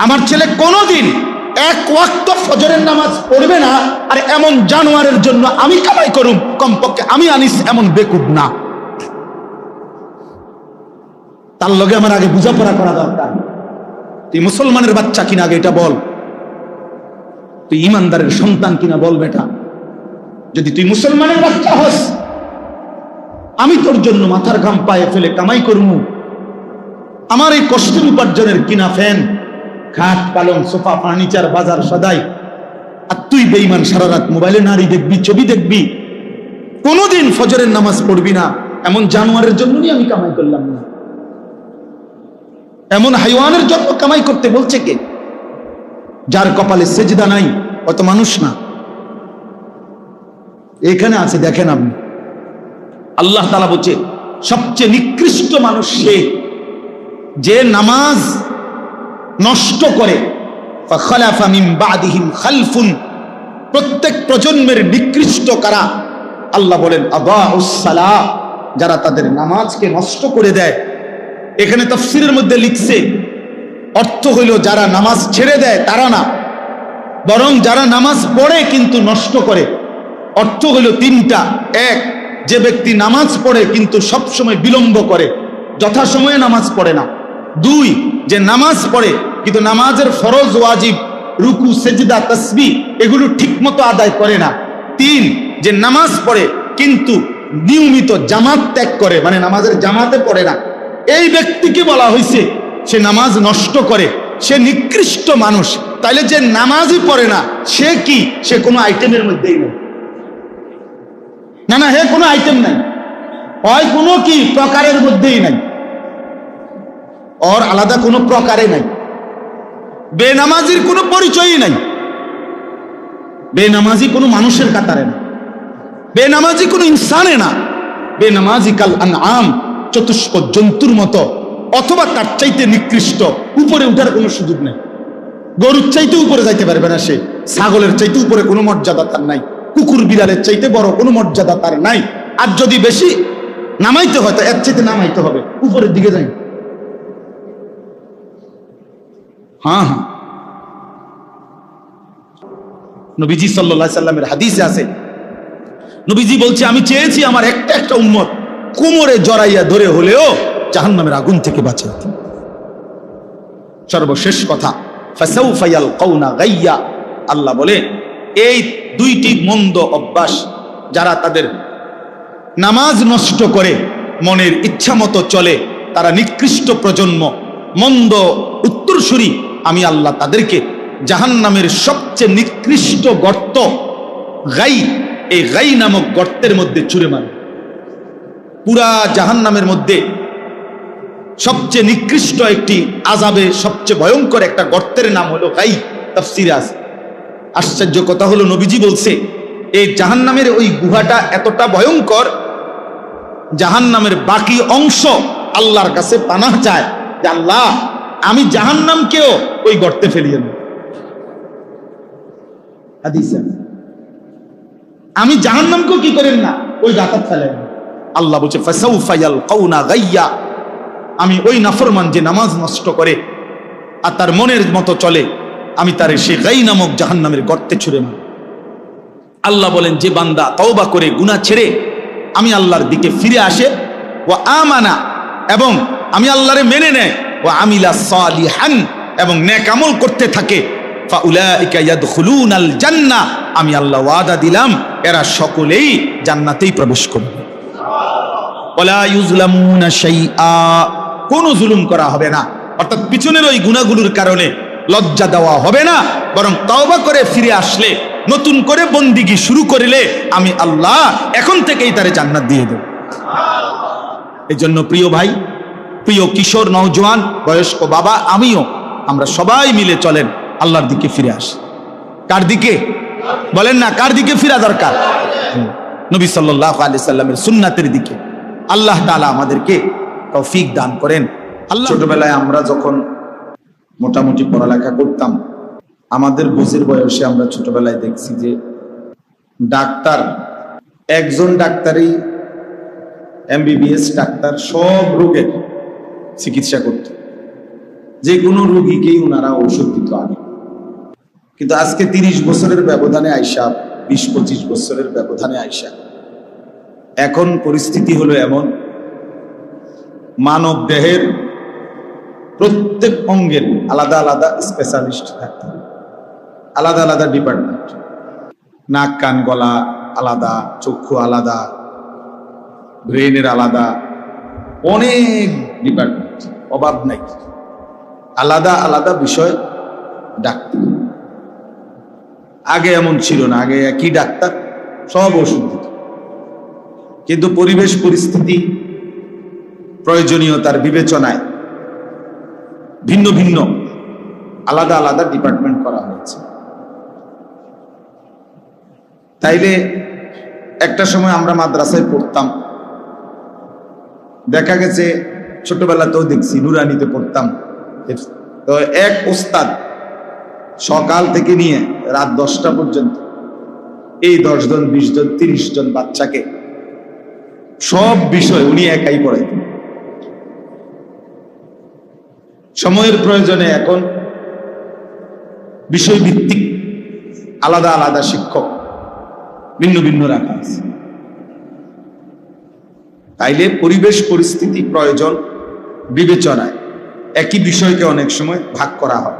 আমার ছেলে কোনোদিন এক ওয়াক্ত ফজরের নামাজ পড়বে না, আর এমন জানোয়ারের জন্য আমি কামাই করুম, কমপক্ষে আমি আনিস এমন বেকুব না। তার লগে আমার আগে বোঝাপড়া করা দরকার। তুই মুসলমানের বাচ্চা কিনা আগে এটা বল, তুই ইমানদারের সন্তান কিনা বল বেটা। যদি তুই মুসলমানের বাচ্চা হস, আমি তোর জন্য মাথার ঘাম পায়ে ফেলে কামাই করবো, আমার এই কষ্টের উপার্জনের কিনা ফ্যান, খাট, পালং, সোফা, ফার্নিচার, বাজার সদাই, আর তুই বেঈমান সারা রাত মোবাইলে নারী দেখবি, ছবি দেখবি, কোনোদিন ফজরের নামাজ পড়বি না, এমন জানোয়ারের জন্যই আমি কামাই করলাম না। এমন হাইওয়ানের জন্য কামাই করতে বলছে কে? যার কপালে সেজদা নাই, অত মানুষ না। এখানে আছে, দেখেন আপনি, আল্লাহ তাআলা বলছে সবচেয়ে নিকৃষ্ট মানুষ সে যে নামাজ নষ্ট করে। ফাখালাফা মিন বাদিহিম খালফুন, প্রত্যেক প্রজন্মের নিকৃষ্ট কারা? আল্লাহ বলেন আদাউস সালাহ, যারা তাদের নামাজকে নষ্ট করে দেয়। এখানে তাফসীরের মধ্যে লিখছে, অর্থ হইল যারা নামাজ ছেড়ে দেয় তারা না, বরং যারা নামাজ পড়ে কিন্তু নষ্ট করে। অর্থ হইল তিনটা: এক, যে ব্যক্তি নামাজ পড়ে কিন্তু সবসময় বিলম্ব করে, যথাসময়ে নামাজ পড়ে না। দুই, যে নামাজ পড়ে কিন্তু নামাজের ফরজ, ওয়াজিব, রুকু, সেজদা, তাসবিহ এগুলো ঠিক মতো আদায় করে না। তিন, যে নামাজ পড়ে কিন্তু নিয়মিত জামাত ত্যাগ করে, মানে নামাজের জামাতে পড়ে না। এই ব্যক্তিকে বলা হয়েছে সে নামাজ নষ্ট করে, সে নিকৃষ্ট মানুষ। তাইলে যে নামাজই পড়ে না সে কি? সে কোনো আইটেমের মধ্যেই নেই। না না, হে কোনো আইটেম নাই, হয় কোনো কি প্রকারের মধ্যেই নাই, ওর আলাদা কোনো প্রকারে নাই। বেনামাজির কোনো পরিচয়ই নাই, বেনামাজি কোনো মানুষের কাতারে না, বেনামাজি কোনো ইনসানে না, বেনামাজি কাল আনআম, চতুষ্প জন্তুর মতো, অথবা তার চাইতে নিকৃষ্ট। উপরে উঠার কোনো সুযোগ নেই, গরুর চাইতে উপরে যাইতে পারবে না সে, ছাগলের চাইতে উপরে কোনো মর্যাদা তার নাই, কুকুর বিড়ালের চাইতে বড় কোনো মর্যাদা তার নাই। আর যদি বেশি নামাইতে হয় তো এর চাইতে নামাইতে হবে, উপরের দিকে যাই। হ্যাঁ হ্যাঁ, নবীজি সাল্লাল্লাহু আলাইহি সাল্লামের হাদিসে আছে, নবীজি বলছে আমি চেয়েছি আমার একটা একটা উম্মত কোমরে জড়াইয়া ধরে হলেও জাহান্নামের আগুন থেকে বাঁচাইতে। সর্বশেষ কথা, ফাসাউফা ইয়ালকাউনা গাইয়া, আল্লাহ বলে এই দুইটি মন্দ অভ্যাস, যারা তাদের নামাজ নষ্ট করে, মনের ইচ্ছা মতো চলে, তারা নিকৃষ্ট প্রজন্ম, মন্দ উত্তরসূরি। আমি আল্লাহ তাদেরকে জাহান্নামের সবচেয়ে নিকৃষ্ট গর্ত গাই, এই গাই নামক গর্তের মধ্যে ছুঁড়ে মারে। পুরা জাহান্নামের মধ্যে সবচেয়ে নিকৃষ্ট একটি আযাবে, সবচেয়ে ভয়ঙ্কর একটা গর্তের নাম হলো গাই। তাফসীরে আছে। আশ্চর্য কথা হলো, নবীজি বলছে এই জাহান্নামের ওই গুহাটা এতটা ভয়ঙ্কর, জাহান্নামের বাকি অংশ আল্লাহর কাছে পানাহ চায় যে আল্লাহ আমি জাহান্নামকেও ওই গর্তে ফেলিয়ে দেব। হাদিসে আমি জাহান্নামকেও কি করেন না, ওই গাতাত ফেলেন। আল্লাহ বলছে ফাসাউফা ইয়ালকাউনা গাইয়া, আমি ওই নাফরমান যে নামাজ নষ্ট করে আর তার মনের মতো চলে, আমি তার সেই গাই নামক জাহান্নামের গর্তে ছুঁড়ে মারি। আল্লাহ বলেন যে বান্দা তওবা করে গুনাহ ছেড়ে আমি আল্লাহর দিকে ফিরে আসে, ওয়া আমানা, এবং আমি আল্লাহরে মেনে নেয়, ওয়া আমিলা সালিহান, এবং নেক আমল করতে থাকে, ফাউলাইকা ইয়াদখুলুনাল জান্নাহ, আমি আল্লাহ ওয়াদা দিলাম এরা সকলেই জান্নাতেই প্রবেশ করবে। ওয়ালা ইউজলামুনা শাইআ, কোনো জুলুম করা হবে না, অর্থাৎ পিছনের ওই গুনাহগুলোর কারণে লজ্জা দেওয়া হবে না, বরং তওবা করে ফিরে আসলে, নতুন করে বন্দিগি শুরু করলে আমি আল্লাহ এখন থেকেই তারে জান্নাত দিয়ে দেব। এই জন্য প্রিয় ভাই, প্রিয় কিশোর, নওজোয়ান, বয়স্ক বাবা, আমিও, আমরা সবাই মিলে চলেন আল্লাহর দিকে ফিরে আসি। কার দিকে বলেন না, কার দিকে ফিরা দরকার? নবী সাল্লাল্লাহু আলাইহি সাল্লামের সুন্নাতের দিকে। আল্লাহ তাআলা আমাদেরকে তৌফিক দান করেন। ছোটবেলায় আমরা যখন মোটামুটি পড়ালেখা করতাম, আমাদের বুঝের বয়সে আমরা ছোটবেলায় দেখছি যে ডাক্তার, একজন ডাক্তারই এমবিবিএস ডাক্তার সব রোগের চিকিৎসা করত। যে কোনো রোগীকেই ওনারা ঔষধ দিত আগে। কিন্তু আজকে 30 বছরের ব্যবধানে আইসা, 20-25 বছরের ব্যবধানে আইসা এখন পরিস্থিতি হলো এমন, মানব দেহের প্রত্যেক অঙ্গের আলাদা আলাদা স্পেশালিস্ট থাকতে হবে, আলাদা আলাদা ডিপার্টমেন্ট। নাক কান গলা আলাদা, চক্ষু আলাদা, ব্রেনের আলাদা, অনেক ডিপার্টমেন্ট, অভাব নাই, আলাদা আলাদা বিষয় ডাক্তার। আগে এমন ছিল না, আগে একই ডাক্তার সব ওষুধ দিত। কিন্তু পরিবেশ পরিস্থিতি প্রয়োজনীয়তার বিবেচনায় ভিন্ন ভিন্ন আলাদা আলাদা ডিপার্টমেন্ট করা হয়েছে। তাইলে একটা সময় আমরা মাদ্রাসায় পড়তাম, দেখা গেছে ছোটবেলাতেও দেখছি, নুরানিতে পড়তাম, তো এক ওস্তাদ সকাল থেকে নিয়ে রাত 10টা পর্যন্ত এই 10 জন 20 জন 30 জন বাচ্চাকে সব বিষয় উনি একাই পড়াইতেন। সময়ের প্রয়োজনে এখন বিষয়ভিত্তিক আলাদা আলাদা শিক্ষক ভিন্ন ভিন্ন রাখা আছে। তাইলে পরিবেশ পরিস্থিতি প্রয়োজন বিবেচনায় একই বিষয়কে অনেক সময় ভাগ করা হয়,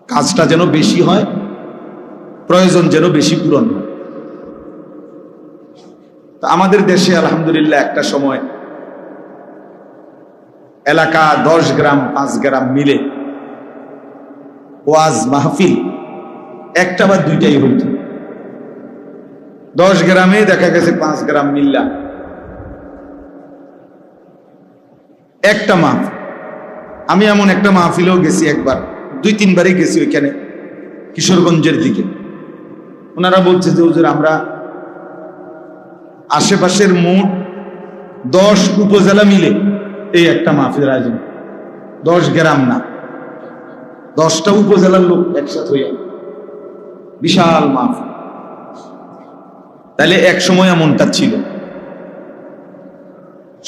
কাজটা যেন বেশি হয়, প্রয়োজন যেন বেশি পূরণ হয়। তা আমাদের দেশে আলহামদুলিল্লাহ একটা সময় এলাকা 10 গ্রাম 5 গ্রাম মিলে ওয়াজ মাহফিল একটা বা দুইটাই হইত। 10 গ্রামে দেখা গেছে 5 গ্রাম মিল্লা একটা মাহফিল। আমি এমন একটা মাহফিলেও গেছি, একবার 2-3 বারই গেছি ওইখানে, কিশোরগঞ্জের দিকে। ওনারা বলছে যে হুজুর আমরা আশেপাশের মোট 10 উপজেলা মিলে এই একটা মাহফিলের আয়োজন, 10 গ্রাম না, 10টা উপজেলার লোক একসাথে হইয়া বিশাল মাহফিল। তাহলে এক সময় এমনটা ছিল।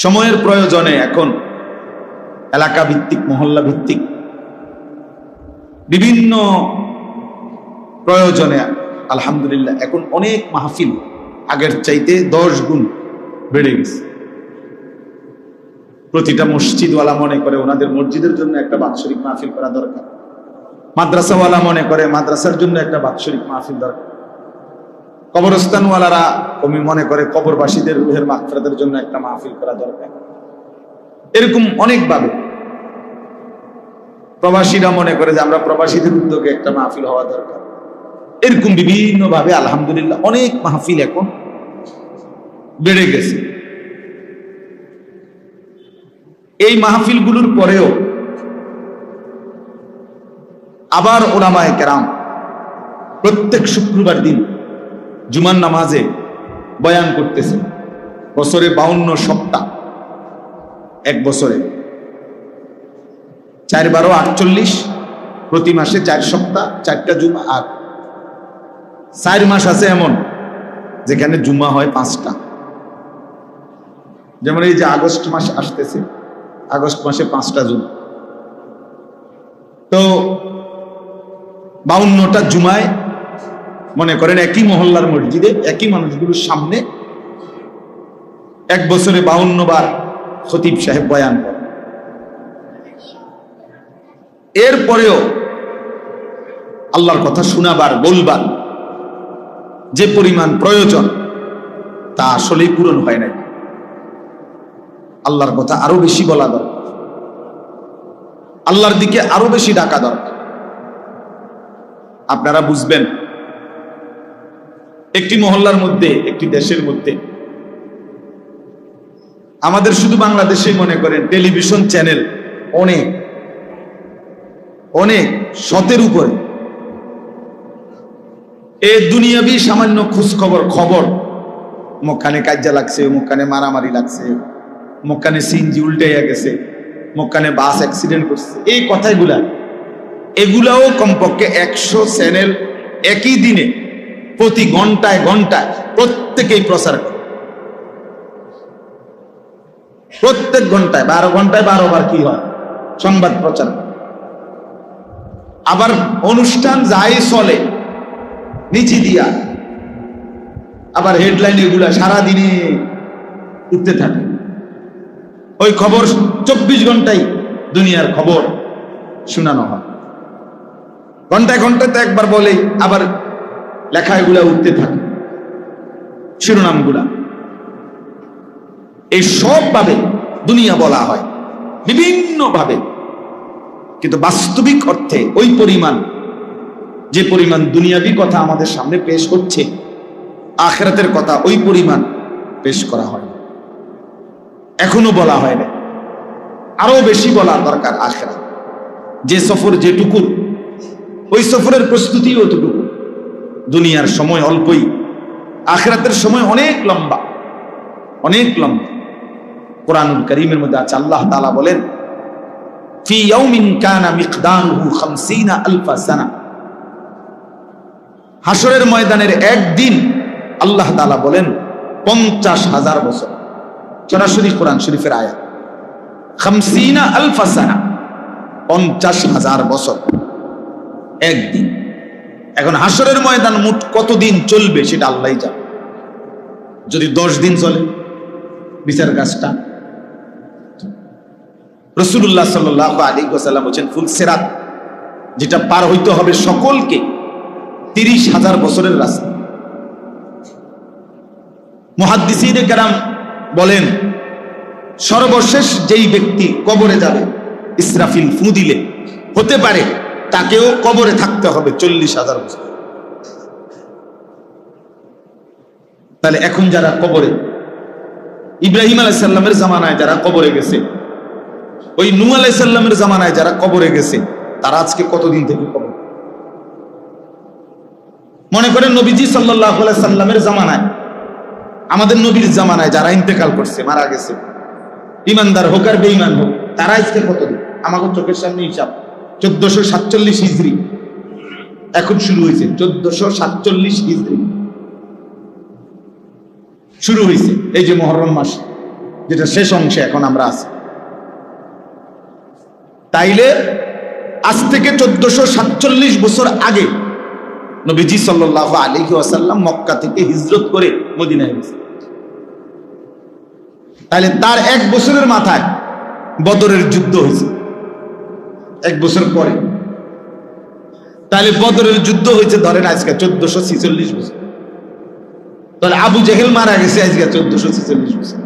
সময়ের প্রয়োজনে এখন এলাকা ভিত্তিক, মহল্লা ভিত্তিক বিভিন্ন প্রয়োজনে আলহামদুলিল্লাহ এখন অনেক মাহফিল আগের চাইতে 10 গুণ বেড়ে গেছে। প্রতিটা মসজিদওয়ালা মনে করে ওনাদের মসজিদের জন্য একটা বাৎসরিক মাহফিল করা দরকার, মাদ্রাসাওয়ালা মনে করে মাদ্রাসার জন্য একটা বাৎসরিক মাহফিল দরকার, কবরস্থানওয়ালারা মনে করে কবরবাসীদের রুহের মাগফিরাতের জন্য একটা মাহফিল করা দরকার। এরকম অনেকভাবে প্রবাসীরা মনে করে যে আমরা প্রবাসীদের উদ্যোগে একটা মাহফিল হওয়া দরকার। এরকম বিভিন্ন ভাবে আলহামদুলিল্লাহ অনেক মাহফিল এখন বেড়ে গেছে। এই মাহফিলগুলোর পরেও আবার উলামায়ে কেরাম প্রত্যেক শুক্রবার দিন জুমার নামাজে বয়ান করতেছে। বছরে 52 সপ্তাহ, এক বছরে 4-12 48, প্রতি মাসে 4 সপ্তাহ 4টা জুমা, আর 4 মাস আছে এমন যেখানে জুমা হয় 5টা। যেমন এই যে আগস্ট মাস আসতেছে, আগস্ট মাসে 5টা জুমা। তো 52টা জুমায় মনে করেন একই মহল্লার মসজিদে একই মানুষগুলোর সামনে এক বছরে 52 বার খতিব সাহেব বয়ান করেন। এরপরেও আল্লাহর কথা শোনাবার, বলবার যে পরিমাণ প্রয়োজন তা আসলেই পূরণ হয় নাই। আল্লাহর কথা আরো বেশি বলা দরকার, আল্লাহর দিকে আরো বেশি ডাকা দরকার। আপনারা বুঝবেন, একটি মহল্লার মধ্যে, একটি দেশের মধ্যে, আমাদের শুধু বাংলাদেশে মনে করেন টেলিভিশন চ্যানেল অনেক অনেক 100-এর উপরে। এই দুনিয়াবি সামান্য খোঁজ খবর, মক্কানে কাজ্জা লাগছে, মক্কানে মারামারি লাগছে, মক্কানে সিএনজি উল্টাইয়া গেছে, মক্কানে বাস অ্যাক্সিডেন্ট করছে, এই কথাগুলা, এগুলাও কমপক্ষে 100 চ্যানেল একই দিনে প্রতি ঘন্টায় ঘন্টায় প্রত্যেকেই প্রচার করে। প্রত্যেক ঘন্টায় 12 ঘন্টায় 12 বার কি হয় সংবাদ প্রচার, আবার অনুষ্ঠান যাই চলে নিচে দিয়া, আবার হেডলাইন এগুলা সারাদিনে উঠতে থাকে। ওই খবর 24 ঘন্টায় দুনিয়ার খবর শোনানো হয়, ঘন্টায় ঘন্টায় তো একবার বলে, আবার লেখা এগুলা উঠতে থাকে, শিরোনামগুলা। এই সব ভাবে দুনিয়া বলা হয় বিভিন্ন ভাবে, কিন্তু বাস্তবিক অর্থে ওই পরিমাণ, যে পরিমাণ দুনিয়াবি কথা আমাদের সামনে পেশ হচ্ছে, আখিরাতের কথা ওই পরিমাণ পেশ করা হয়, এখনো বলা হয় না। আরো বেশি বলা দরকার আখিরাত। যে সফর যেটুকু, ওই সফরের প্রস্তুতি অতটুকু। দুনিয়ার সময় অল্পই, আখিরাতের সময় অনেক লম্বা, অনেক লম্বা। কুরআনুল কারীমের মধ্যে আছে, আল্লাহ তাআলা বলেন, ফি ইয়াউমিন কানা মিকদারুহু 50,000 সানা। হাসরের ময়দানের একদিন আল্লাহ তাআলা বলেন 50,000 বছর। সরাসরি কোরআন শরীফের আয়াত, 50,000 সানা, 50,000 বছর একদিন। এখন হাসরের ময়দান মোট কতদিন চলবে সেটা আল্লাহই জানে। যদি 10 দিন চলে বিচার কাজটা, রাসূলুল্লাহ সাল্লাল্লাহু আলাইহি ওয়াসাল্লাম বলেন, ফুল সিরাত যেটা পার হইতে হবে সকলকে, 30,000 বছরের রাস্তা। মুহাদ্দিসিনে কেরাম বলেন, সর্বশেষ যেই ব্যক্তি কবরে যাবে, ইসরাফিল ফু দিলে হতে পারে তাকেও কবরে থাকতে হবে 40,000 বছর। তাহলে এখন যারা কবরে, ইব্রাহিম আলাইহিস সালামের জামানায় যারা কবরে গেছে, ওই নূহ আলাইহিস সালামের জামানায় যারা কবরে গেছে, তারা আজকে কতদিন থেকে কবর? মনে করেন নবীজি সাল্লাল্লাহু আলাইহি সাল্লামের জামানায়, আমাদের নবীর জামানায় যারা ইন্তেকাল করছে, মারা গেছে, ইমানদার হোক আর বেঈমান হোক, তারা আজকে কতদিন? আমাদের চোখের সামনে হিসাব 1447 হিজরি এখন শুরু হয়েছে, 1447 হিজরি শুরু হয়েছে। এই যে মুহররম মাস, যেটা শেষ অংশে এখন আমরা আছি, তাইলে আজ থেকে 1447 বছর আগে নবীজি সাল্লাল্লাহু আলাইহি ওয়াসাল্লাম মক্কা থেকে হিজরত করে মদিনায় গেছে। তাহলে তার 1 বছরের মাথায় বদরের যুদ্ধ হয়েছে, 1 বছর পরে। তাহলে বদরের যুদ্ধ হয়েছে ধরেন আজকে 1446 বছর। তাহলে আবু জেহেল মারা গেছে আজকে 1446 বছর।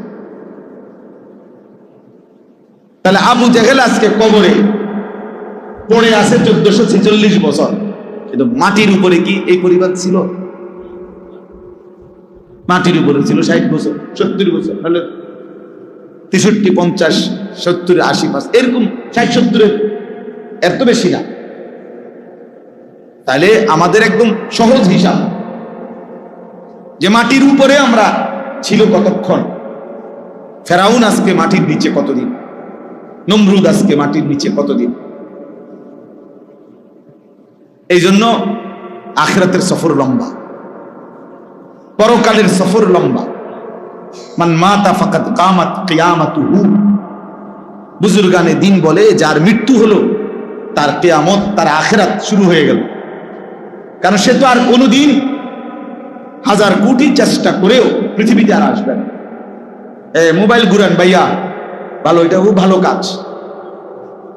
তাহলে আবু জেহেল আজকে কবরে পড়ে আছে 1446 বছর। কিন্তু মাটির উপরে কি এই পরিবার ছিল? মাটির উপরে ছিল 60 বছর, 70 বছর, তাহলে 63, 50, 70, 80, এরকম 60-70, এর তো বেশি না। তাহলে আমাদের একদম সহজ হিসাব যে মাটির উপরে আমরা ছিল কতক্ষণ। ফেরাউন আজকে মাটির নিচে কতদিন, নমরুদ আজকে মাটির নিচে কতদিন। এই জন্য আখিরাতের সফর লম্বা, পরকালের সফর লম্বা। মান মাতা ফাকাদ কামাত কিয়ামাতুহু। বুজুর্গানে দিন বলে, যার মৃত্যু হলো তার কিয়ামত, তার আখিরাত শুরু হয়ে গেল। কারণ সে তো আর কোনোদিন 1000 কোটি চেষ্টা করেও পৃথিবীতে আর আসবে না। মোবাইল ঘুরান ভাইয়া, ভালো, এটা খুব ভালো কাজ,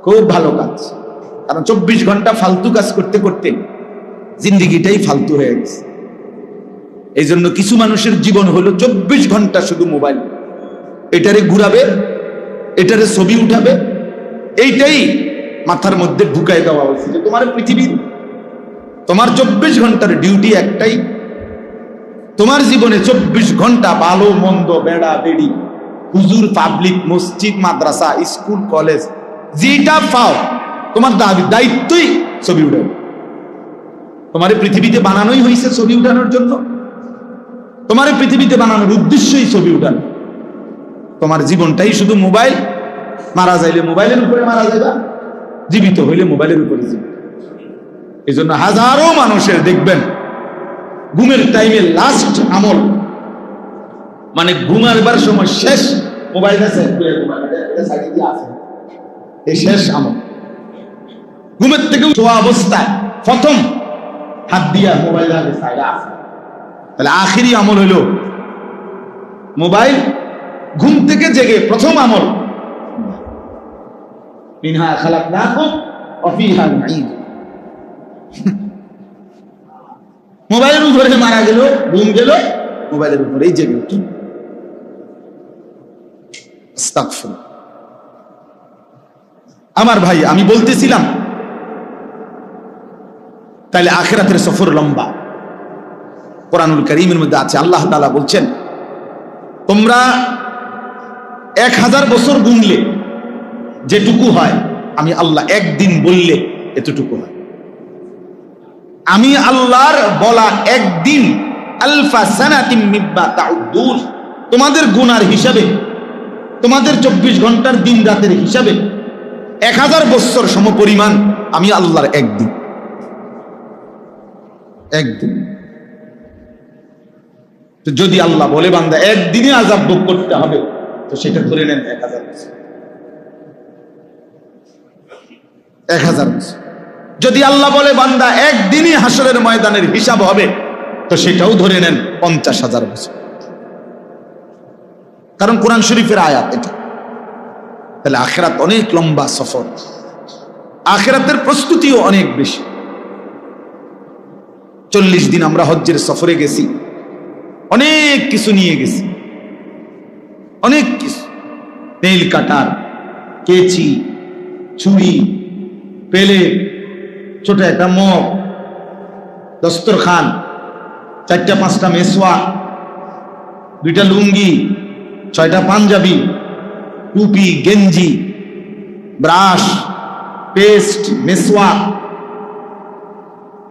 খুব ভালো কাজ। কারণ 24 ঘন্টা ফালতু কাজ করতে করতে জিন্দিগিটাই ফালতু হয়ে গেছে। এই জন্য কিছু মানুষের জীবন হলো 24 ঘন্টা শুধু মোবাইল, এটারে ঘুরাবে, এটারে ছবি উঠাবে, এইটাই মাথার মধ্যে ঢুকাই দেওয়া হয়েছে যে তোমার পৃথিবীর, তোমার 24 ঘন্টার ডিউটি একটাই। তোমার জীবনে 24 ঘন্টা ভালো মন্দ, বেড়া বেড়ি, হুজুর, পাবলিক, মসজিদ, মাদ্রাসা, স্কুল, কলেজ, যেটা পাও তোমার দায়িত্বই ছবি উঠাও। তোমার পৃথিবীতে বানানোই হয়েছে ছবি উঠানোর জন্য, তোমার পৃথিবীতে বানানোর উদ্দেশ্যই ছবি উঠানো। তোমার জীবনটাই শুধু মোবাইল। মারা যাইলে মোবাইলের উপরে মারা যাইবা, জীবিত হইলে মোবাইলের উপরে জীবিত। এই জন্য হাজারো মানুষের দেখবেন ঘুমের টাইমে লাস্ট আমল, মানে ঘুমাবার সময় শেষ, মোবাইলটা সেট করে আছে, এই শেষ আমল। ঘুমের থেকে শোয়া অবস্থায় প্রথম হাত দিয়া মোবাইল আগে সাইডে আছে, তাহলে আখিরি আমল হইল মোবাইল। ঘুম থেকে জেগে প্রথম আমল মিনহা খালাকনাকুম ওয়া ফিহা নুঈদুকুম। মোবাইলের উপরে মারা গেল, ঘুম গেল, মোবাইলের উপরেই জেগে উঠল। আস্তাগফিরুল্লাহ। আমার ভাই, আমি বলতেছিলাম তাহলে আখিরাতের সফর লম্বা। কোরআনুল কারীমের মধ্যে আছে, আল্লাহ তাআলা বলছেন তোমরা 1000 বছর গুনলে যেটুকু হয়, আমি আল্লাহ একদিন বললে এতটুকু হয়। আমি আল্লাহর বলা একদিন আলফা সানাতিম মিম্মা তাউদ্দুন, তোমাদের গুনার হিসাবে, তোমাদের 24 ঘন্টার দিন রাতের হিসাবে 1000 বছর সমপরিমাণ আমি আল্লাহর একদিন। একদিন তো যদি আল্লাহ বলে বান্দা একদিনে আযাব ভোগ করতে হবে, তো সেটা ধরে নেন 1000 বছর। 1000 বছর। যদি আল্লাহ বলে বান্দা একদিনই হাসরের ময়দানের হিসাব হবে, তো সেটাও ধরে নেন 50,000 বছর। কারণ কোরআন শরীফের আয়াত এটা। তাহলে আখিরাত অনেক লম্বা সফর, আখিরাতের প্রস্তুতিও অনেক বেশি। 40 দিন আমরা হজ্জের সফরে গেছি, অনেক কিছু নিয়ে গেছি, অনেক কিছু, নেইল কাটার, কেচি, ছুরি, পেলে, ছোট একটা মগ, দস্তরখান, 4-5টা মেসওয়া, 2টা লুঙ্গি, 6টা পাঞ্জাবি, টুপি, গেঞ্জি, ব্রাশ, পেস্ট, মেসওয়া,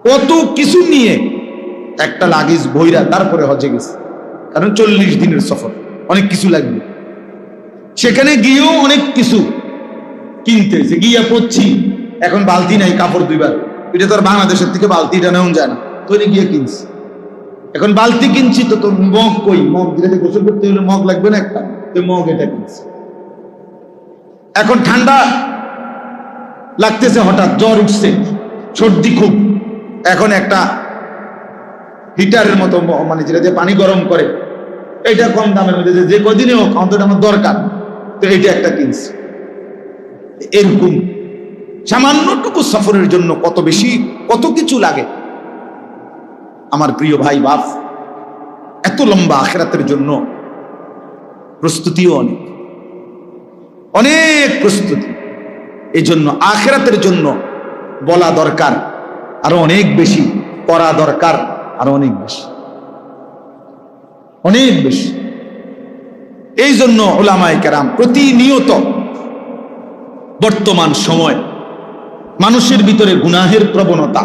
কত কিছু নিয়ে একটা লাগেজ বইরা তারপরে হজে গেছে। কারণ 40 দিনের সফর, অনেক কিছু লাগবে। সেখানে গিয়েও অনেক কিছু কিনতে হয়েছে। গিয়ে পড়ছি, এখন বালতি নাই কাপড় ধুইবার, এটা তো আর বাংলাদেশের থেকে বালতিটা নেওয়া যায় না, তো গিয়ে কিনছি। এখন বালতি কিনছি, তো মগ কই, মগ দিলে গোসল করতে হলে মগ লাগবে না একটা, তো মগ এটা কিনছি। এখন ঠান্ডা লাগতেছে, হঠাৎ জ্বর উঠছে, সর্দি খুব, এখন একটা হিটারের মতো, মানে যেটা দিয়ে পানি গরম করে, এটা কম দামের মধ্যে, যে কদিনে হোক অন্তত আমার দরকার, তো এইটা একটা কিনছি। এরকম সামান্যটুকু সফরের জন্য কত বেশি, কত কিছু লাগে। আমার প্রিয় ভাই বাপ, এত লম্বা আখিরাতের জন্য প্রস্তুতিও অনেক, অনেক প্রস্তুতি। এই জন্য আখিরাতের জন্য বলা দরকার আরো অনেক বেশি, করা দরকার আরো অনেক বেশি, অনেক বেশি। এই জন্য উলামায়ে কেরাম প্রতিনিয়ত বর্তমান সময় মানুষের ভিতরে গুনাহের প্রবণতা,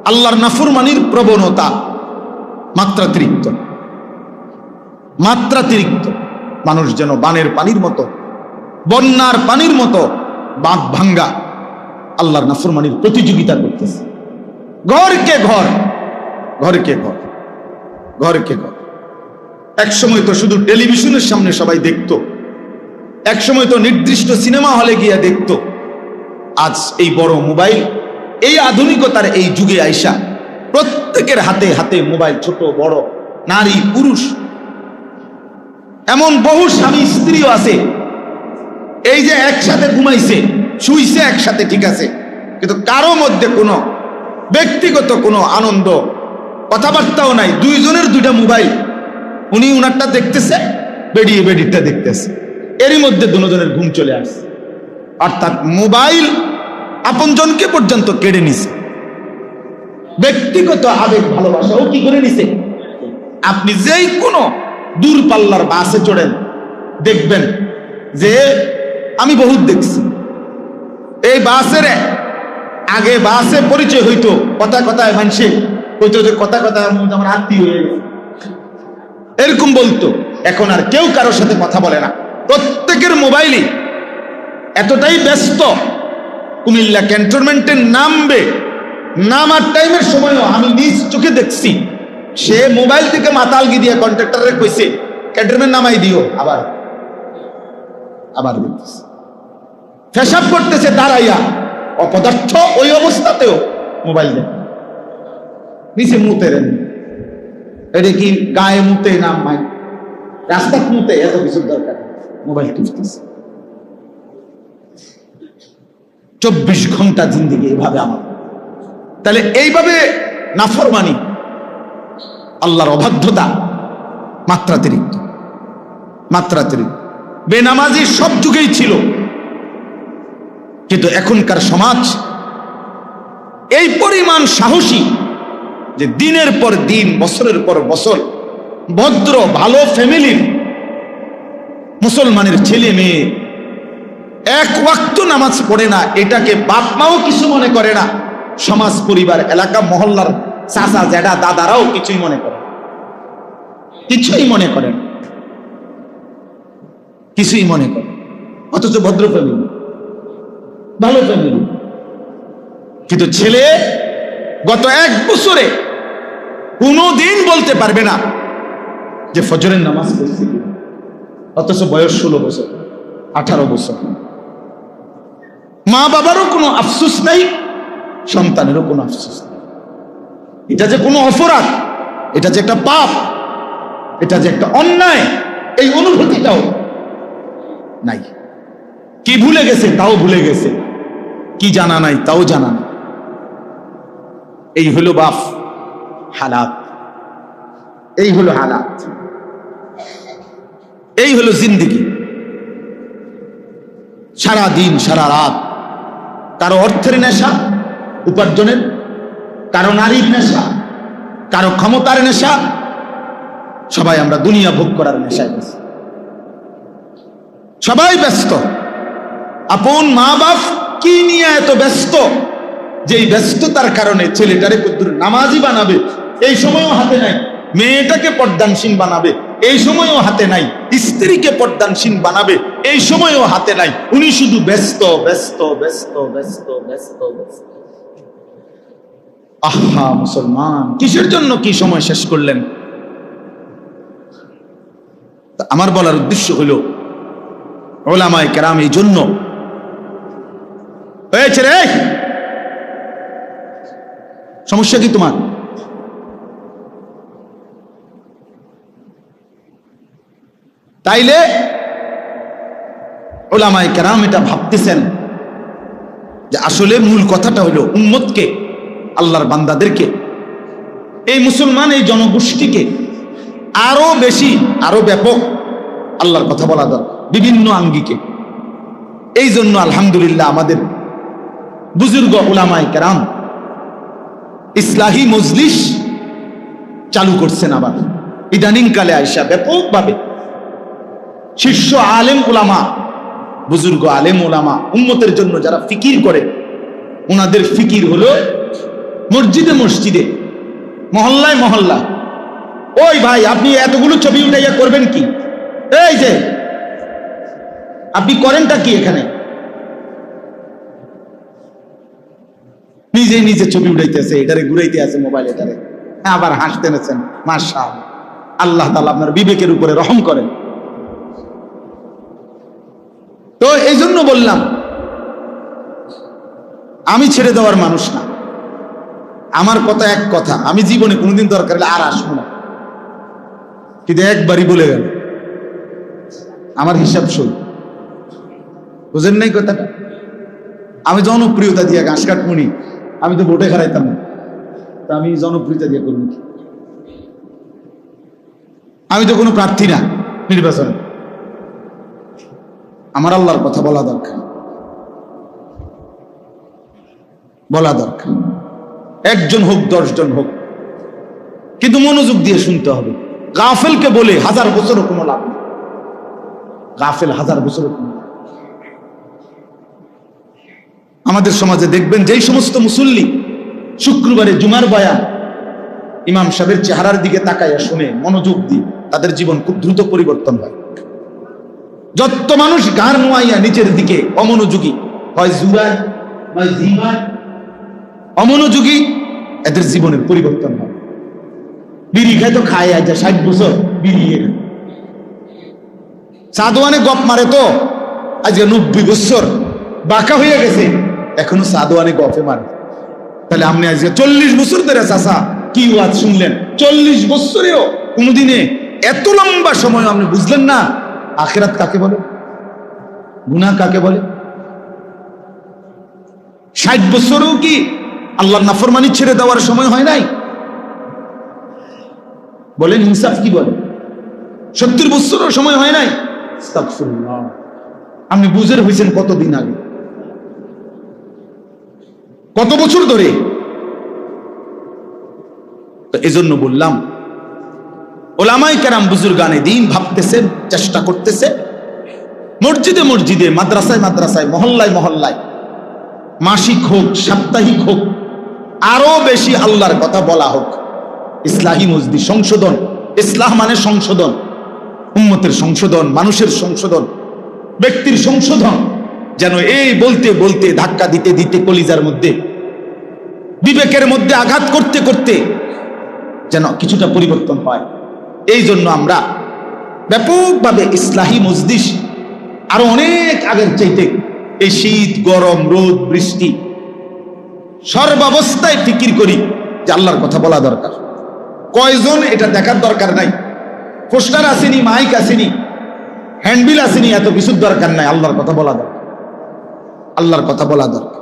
আল্লাহর নাফরমানির প্রবণতা মাত্রাতিরিক্ত, মাত্রাতিরিক্ত। মানুষ যেন বানের পানির মতো, বন্যার পানির মতো বাঁধ ভাঙ্গা আল্লাহর নাফরমানির প্রতিযোগিতা করতেছে। ঘরকে ঘর, ঘরকে ঘর, ঘরকে ঘর। এক সময় তো শুধু টেলিভিশনের সামনে সবাই দেখতো, এক সময় তো নির্দিষ্ট সিনেমা হলে গিয়া দেখতো। আজ এই বড় মোবাইল, এই আধুনিকতার এই যুগে আইসা প্রত্যেকের হাতে হাতে মোবাইল, ছোট বড়, নারী পুরুষ, এমন বহু স্বামী স্ত্রীও আছে, এই যে একসাথে ঘুমাইছে, শুইছে একসাথে, ঠিক আছে, কিন্তু কারো মধ্যে কোনো ব্যক্তিগত কোনো আনন্দ, কথাবার্তাও নাই। দুইজনের দুইটা মোবাইল, উনি উনারটা দেখতেছে, বেরিয়ে বেডিরটা দেখতেছে, এরই মধ্যে দুজনের ঘুম চলে আসছে। অর্থাৎ মোবাইল আপনজনকে পর্যন্ত কেড়ে নিছে, ব্যক্তিগত আবেগ ভালোবাসাও কি করে নিছে। আপনি যেই কোনো দূরপাল্লার বাসে চড়েন, দেখবেন যে, আমি বহুত দেখছি, এই বাসের আগে বাসে পরিচয় হইতো, কথা কথায় মানুষে হইতো যে কথা কথায় আমার আত্মীয় হয়ে গেছে, এরকম বলতো। এখন আর কেউ কারোর সাথে কথা বলে না, প্রত্যেকের মোবাইলই এতটাই ব্যস্ত। কুমিল্লা ক্যান্টনমেন্টে নামবে, নামার টাইমের সময়ও আমি নিজ চোখে দেখছি, সে মোবাইল থেকে মাতালগি দিয়ে কন্ট্রাক্টরে কইছে ক্যান্টনমেন্ট নামাই দিও, আবার আবার দেখতেছি। পেশাব করতেছে দাঁড়াইয়া, অপদার্থ ওই অবস্থাতেও মোবাইল দেখ, নিচে মুতেরেন। এটা কি গায়ে মুতে না মাই রাস্তায় মুতে, এত কিছুর দরকার, মোবাইল টিপতেছে। 24 ঘন্টা জিন্দেগি এইভাবে আমার। তাহলে এইভাবে নাফরমানি, আল্লাহর অবাধ্যতা মাত্রাতিরিক্ত, মাত্রাতিরিক্ত। বেনামাজি সব যুগেই ছিল, কিন্তু এখনকার সমাজ এই পরিমাণ সাহসী যে দিনের পর দিন, বছরের পর বছর ভদ্র ভালো ফ্যামিলির মুসলমানের ছেলে মেয়ে এক ওয়াক্ত নামাজ পড়ে না, এটাকে বাপ মাও কিছু মনে করে না, সমাজ পরিবার এলাকা মহল্লার চাচা জ্যাঠা দাদারাও কিছুই মনে করে, কিছুই মনে করেন, কিছুই মনে করে। অথচ ভদ্র ফ্যামিলি, ভালো ফ্যামিলি, কিন্তু ছেলে গত 1 বছরে কোনোদিন বলতে পারবে না যে ফজরের নামাজ পড়ছি, অথচ বয়স 16 বছর 18 বছর। মা বাবারও কোনো আফসোস নাই, সন্তানেরও কোনো আফসোস নাই। এটা যে কোনো অপরাধ, এটা যে একটা পাপ, এটা যে একটা অন্যায়, এই অনুভূতিটাও নাই। কি ভুলে গেছে তাও ভুলে গেছে, কি জানা নাই তাও জানা নাই। এই হলো বাপ হালাত, এই হলো হালাত, এই হলো জিন্দেগি। সারা দিন সারা রাত কারো অর্থের নেশা উপার্জনের, কারো নারীর নেশা, কারো ক্ষমতার নেশা, সবাই আমরা দুনিয়া ভোগ করার নেশায় ব্যস্ত, সবাই ব্যস্ত। আপন মা বাপ কি নিয়ে এত ব্যস্ত যে এই ব্যস্ততার কারণে ছেলেটারে কদ্দুর নামাজি বানাবে এই সময়ও হাতে নাই, মেয়েটাকে পর্দানসীন বানাবে এই সময়ও হাতে নাই, স্ত্রীকে পর্দানসীন বানাবে এই সময়ও হাতে নাই। উনি শুধু ব্যস্ত ব্যস্ত ব্যস্ত ব্যস্ত ব্যস্ত ব্যস্ত। আহা মুসলমান, কিসের জন্য কি সময় শেষ করলেন? আমার বলার উদ্দেশ্য হলো উলামায়ে কেরাম এই জন্য হয়েছে রে। সমস্যা কি তোমার? তাইলে উলামায়ে কেরাম এটা ভাবতেছেন যে আসলে মূল কথাটা হলো উম্মতকে, আল্লাহর বান্দাদেরকে, এই মুসলমান এই জনগোষ্ঠীকে আরো বেশি আরো ব্যাপক আল্লাহর কথা বলা দরকার বিভিন্ন আঙ্গিকে। এই জন্য আলহামদুলিল্লাহ আমাদের বুজুর্গ উলামায়ে কেরাম ইসলাহি মজলিস চালু করছেন। আবার ইদানিং কালে আয়সা ব্যাপকভাবে শীর্ষ আলেম উলামা, বুজুর্গ আলেম উলামা, উম্মতের জন্য যারা ফিকির করে, ওনাদের ফিকির হলো মসজিদে মসজিদে, মহল্লায় মহল্লা। ওই ভাই, আপনি এতগুলো ছবি উঠাইয়া করবেন কি? এই যে আপনি করেনটা কি এখানে? নিজে নিজে ছবি উঠাইতেছে, এটারে ঘুরাইতে আছে মোবাইল, এটারে আবার হাসতে নেছেন। মাশাআল্লাহ, আল্লাহ তাআলা আপনার বিবেকের উপরে রহম করেন। তো এই জন্য বললাম, আমি ছেড়ে দেওয়ার মানুষ না, আমার কথা এক কথা, আমি জীবনে কোনোদিন দরকার হলে আর আসবো না, কিন্তু একবারই বলে গেল আমার হিসাব শুন। বুঝেন নাই কথাটা? আমি জনপ্রিয়তা দিয়ে ঘাস কাটমুনি, আমি তো ভোটে হারাইতাম না, তা আমি জনপ্রিয়তা দিয়ে করবো কি? আমি তো কোনো প্রার্থী না নির্বাচনে। আমার আল্লাহর কথা বলা দরকার, বলা দরকার, একজন হোক 10 জন হোক, কিন্তু মনোযোগ দিয়ে শুনতে হবে। গাফেলকে বলে 1000 বছরও কোনো লাভ নেই, গাফেল 1000 বছরও কোনো লাভ। আমাদের সমাজে দেখবেন যেই সমস্ত মুসল্লি শুক্রবারে জুমার বয়ান ইমাম সাহেবের চেহারার দিকে তাকাইয়া শুনে মনোযোগ দিয়ে, তাদের জীবন খুব দ্রুত পরিবর্তন হয়। যত মানুষ গার নোয়াইয়া নিচের দিকে অমনোযোগী হয়, জুড়ায় হয় জিমায় অমনোযোগী, এদের জীবনের পরিবর্তন হয়। বিড়ি খায় তো খায়, আজ 60 বছর বিড়ি খায়। চা দোয়ানে গপ মারে তো আজকে 90 বছর বাঁকা হয়ে গেছে, এখনো সাদওয়ানে গফে মারে। তাহলে আপনি আজকে 40 বছর ধরে চাচা কি ওয়াজ শুনলেন, 40 বছরেও কোনদিনে এত লম্বা সময় আপনি বুঝলেন না আখিরাত কাকে বলে, গুনাহ কাকে বলে? 60 বছরেও কি আল্লাহর নাফরমানি ছেড়ে দেওয়ার সময় হয় নাই? বলেন ইনসাফ কি বলে? 70 বছরেও সময় হয় নাই? আস্তাগফিরুল্লাহ। আপনি বুঝের হয়েছেন কতদিন আগে, কত বছর ধরে? তো এজন্য বললাম ওলামায়ে কেরাম বুজুর্গানে দ্বীন ভাবতেছেন, চেষ্টা করতেছে, মসজিদে মসজিদে, মাদ্রাসায় মাদ্রাসায়, মহল্লায় মহল্লায়, মাসিক হোক সাপ্তাহিক হোক, আরো বেশি আল্লাহর কথা বলা হোক। ইসলাহি মজলিস, সংশোধন। ইসলাহ মানে সংশোধন, উম্মতের সংশোধন, মানুষের সংশোধন, ব্যক্তির সংশোধন। যেন এই বলতে বলতে, ধাক্কা দিতে দিতে, কলিজার মধ্যে, বিবেকের মধ্যে আঘাত করতে করতে যেন কিছুটা পরিবর্তন হয়। এই জন্য আমরা ব্যাপকভাবে ইসলাহি মজলিস আরো অনেক আগের চাইতে এই শীত গরম রোদ বৃষ্টি সর্বাবস্থায় ফিকির করি যে আল্লাহর কথা বলা দরকার। কয়জন এটা দেখার দরকার নাই, পোস্টার আসেনি, মাইক আসেনি, হ্যান্ডবিল আসেনি, এত কিছুর দরকার নাই। আল্লাহর কথা বলা দরকার, আল্লাহর কথা বলা দরকার,